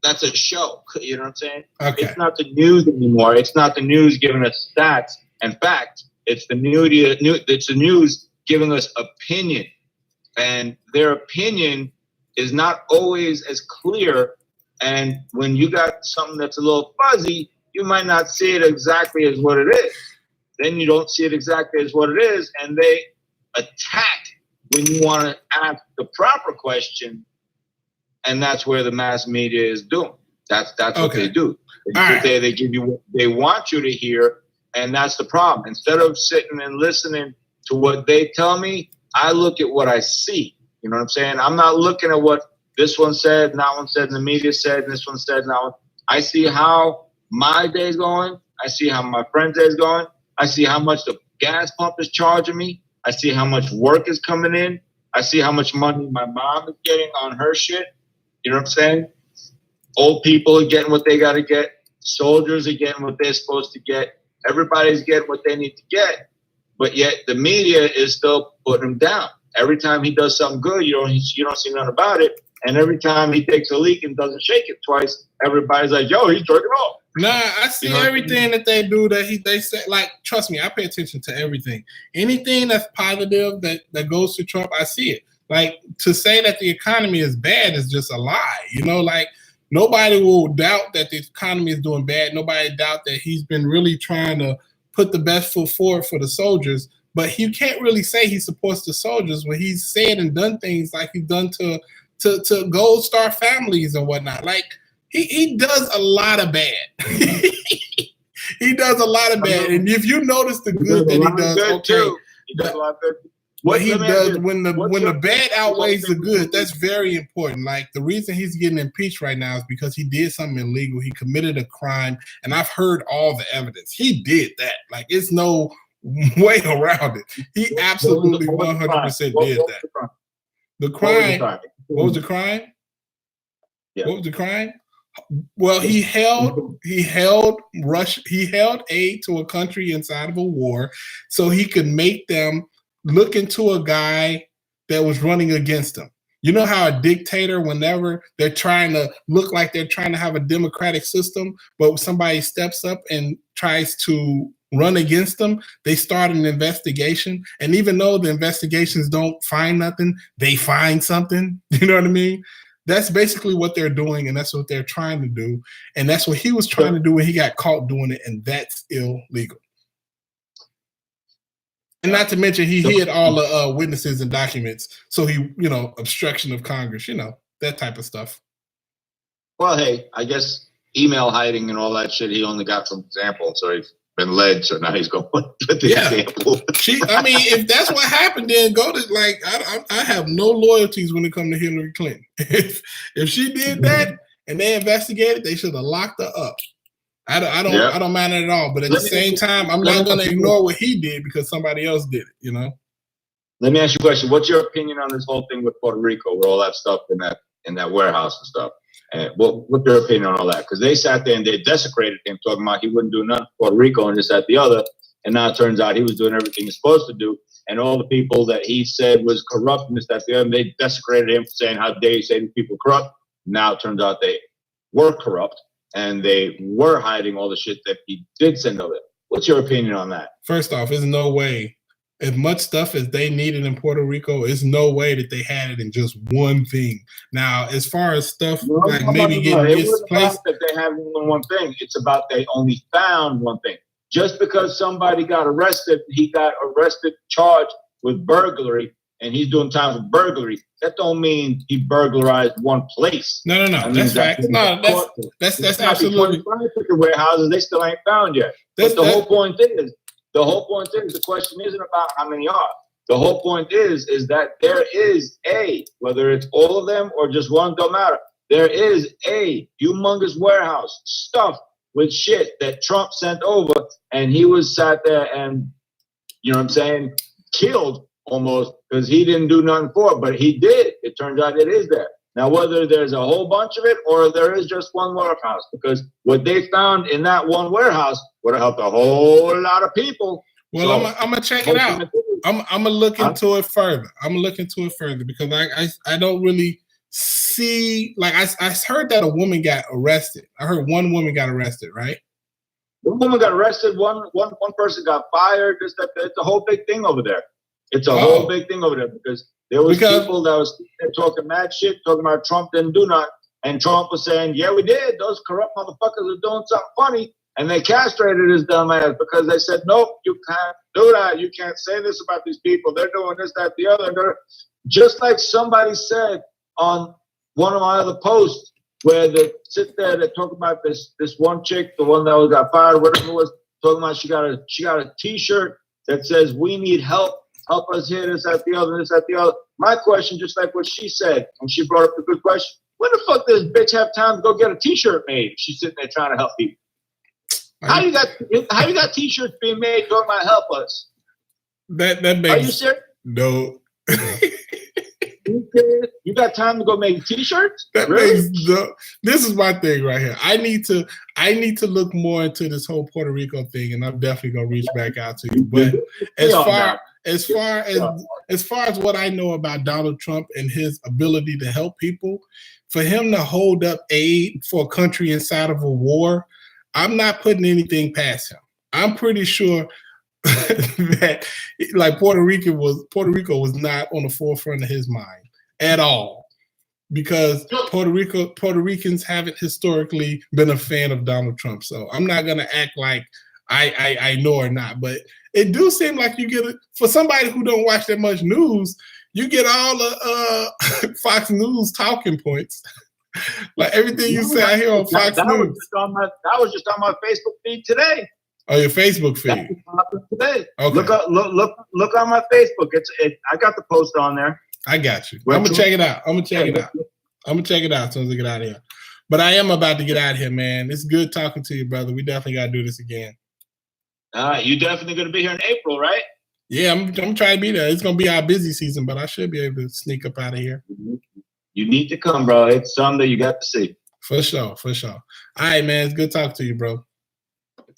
a show. You know what I'm saying? Okay. It's not the news anymore. It's not the news giving us stats and facts. It's the news giving us opinion. And their opinion is not always as clear. And when you got something that's a little fuzzy, you might not see it exactly as what it is. Then you don't see it exactly as what it is, and they attack when you want to ask the proper question, and that's where the mass media is doing. That's what they do. They give you what they want you to hear, and that's the problem. Instead of sitting and listening to what they tell me, I look at what I see. You know what I'm saying? I'm not looking at what this one said, and that one said, and the media said, and this one said, and that one. I see how my day is going. I see how my friend's day is going. I see how much the gas pump is charging me. I see how much work is coming in. I see how much money my mom is getting on her shit. You know what I'm saying? Old people are getting what they got to get. Soldiers are getting what they're supposed to get. Everybody's getting what they need to get. But yet the media is still putting him down. Every time he does something good, you don't see nothing about it. And every time he takes a leak and doesn't shake it twice, everybody's like, yo, he's jerking off. Nah, I see everything that they do that they say. Like, trust me, I pay attention to everything. Anything that's positive that goes to Trump, I see it. Like, to say that the economy is bad is just a lie. You know, like, nobody will doubt that the economy is doing bad. Nobody doubt that he's been really trying to put the best foot forward for the soldiers. But you can't really say he supports the soldiers when he's said and done things like he's done to Gold Star families and whatnot. Like he does a lot of bad. He does a lot of bad, and if you notice the good that he does, okay. He does a lot of good. What he does when the bad outweighs the good, that's very important. Like the reason he's getting impeached right now is because he did something illegal. He committed a crime, and I've heard all the evidence. He did that. Like it's no way around it. He absolutely 100% did that. The crime. What was the crime? Yeah. What was the crime? Well, he held aid to a country inside of a war, so he could make them look into a guy that was running against them. You know how a dictator, whenever they're trying to look like they're trying to have a democratic system, but somebody steps up and tries to run against them, they start an investigation. And even though the investigations don't find nothing, they find something. You know what I mean? That's basically what they're doing, and that's what they're trying to do. And that's what he was trying to do when he got caught doing it, and that's illegal. And not to mention, he hid all the witnesses and documents. So he, obstruction of Congress, that type of stuff. Well, hey, I guess email hiding and all that shit he only got from example. So he's been led. So now he's going with the example. If that's what happened, then go to I have no loyalties when it comes to Hillary Clinton. If she did that and they investigated, they should have locked her up. I don't mind it at all. But at the same time, I'm not going to ignore what he did because somebody else did it, Let me ask you a question. What's your opinion on this whole thing with Puerto Rico, with all that stuff in that warehouse and stuff? And what's your opinion on all that? Because they sat there and they desecrated him, talking about he wouldn't do nothing for Puerto Rico and this, that, the other. And now it turns out he was doing everything he's supposed to do. And all the people that he said was corrupt and this, that, the other, they desecrated him, saying, how dare you say these people corrupt? Now it turns out they were corrupt. And they were hiding all the shit that he did send over. What's your opinion on that? First off, there's no way. As much stuff as they needed in Puerto Rico, there's no way that they had it in just one thing. Now, as far as stuff maybe getting misplaced, that they have one thing. It's about they only found one thing. Just because somebody got arrested, he got arrested, charged with burglary, and he's doing time for burglary. That don't mean he burglarized one place. No. That's fact. No, that's absolutely. Warehouses they still ain't found yet. But the whole point is, the question isn't about how many are. The whole point is that there is whether it's all of them or just one, don't matter. There is a humongous warehouse stuffed with shit that Trump sent over, and he was sat there and, killed almost because he didn't do nothing for it, but he did. It turns out it is there. Now, whether there's a whole bunch of it or there is just one warehouse, because what they found in that one warehouse would have helped a whole lot of people. Well, so, I'm going to check it out. I'm going to look into it further. Because I don't really see, I heard that a woman got arrested. I heard one woman got arrested, right? One woman got arrested. One person got fired. It's a whole big thing over there. It's a whole big thing over there because there was people that was talking mad shit, talking about Trump didn't do nothing. And Trump was saying, yeah, we did. Those corrupt motherfuckers are doing something funny. And they castrated his dumb ass because they said, nope, you can't do that. You can't say this about these people. They're doing this, that, the other. They're just like somebody said on one of my other posts where they sit there, they talk about this one chick, the one that got fired, whatever it was, talking about she got a T-shirt that says, we need help. Help us here, this, that, the other, this, that, the other. My question, just like what she said, and she brought up a good question, when the fuck does bitch have time to go get a T-shirt made? She's sitting there trying to help people. How you got T-shirts being made talking about help us? That makes. Are you serious? No. You got time to go make T-shirts? That really? This is my thing right here. I need to look more into this whole Puerto Rico thing, and I'm definitely gonna reach back out to you. But as far as what I know about Donald Trump and his ability to help people, for him to hold up aid for a country inside of a war, I'm not putting anything past him. I'm pretty sure that Puerto Rico was not on the forefront of his mind at all, because Puerto Ricans haven't historically been a fan of Donald Trump. So I'm not gonna act like I know or not, but it do seem like you get it for somebody who don't watch that much news. You get all the Fox News talking points, like everything you say out here on Fox News. That was just on my Facebook feed today. Oh, your Facebook feed today. Okay. Look on my Facebook. I got the post on there. I got you. I'm gonna check it out. I'm gonna check it out as soon as I get out of here. But I am about to get out of here, man. It's good talking to you, brother. We definitely gotta do this again. You definitely gonna be here in April, right? Yeah, I'm trying to be there. It's gonna be our busy season, but I should be able to sneak up out of here. You need to come, bro. It's something that you got to see. For sure. All right, man. It's good talking to you, bro.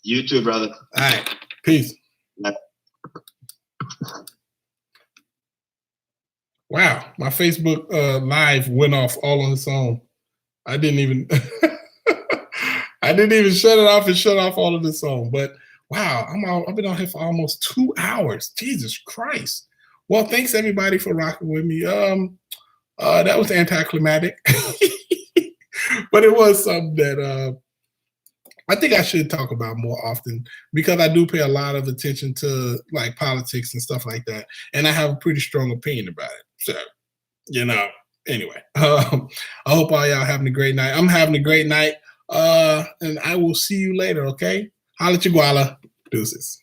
You too, brother. All right. Peace. Bye. Wow, my Facebook live went off all on its own. I didn't even shut it off and shut off all of its own. But wow, I've been on here for almost 2 hours. Jesus Christ. Well, thanks everybody for rocking with me. That was anticlimactic. But it was something that I think I should talk about more often because I do pay a lot of attention to like politics and stuff like that. And I have a pretty strong opinion about it. So, anyway, I hope all y'all having a great night. I'm having a great night. And I will see you later, okay? Holla Chiguala. Deuces.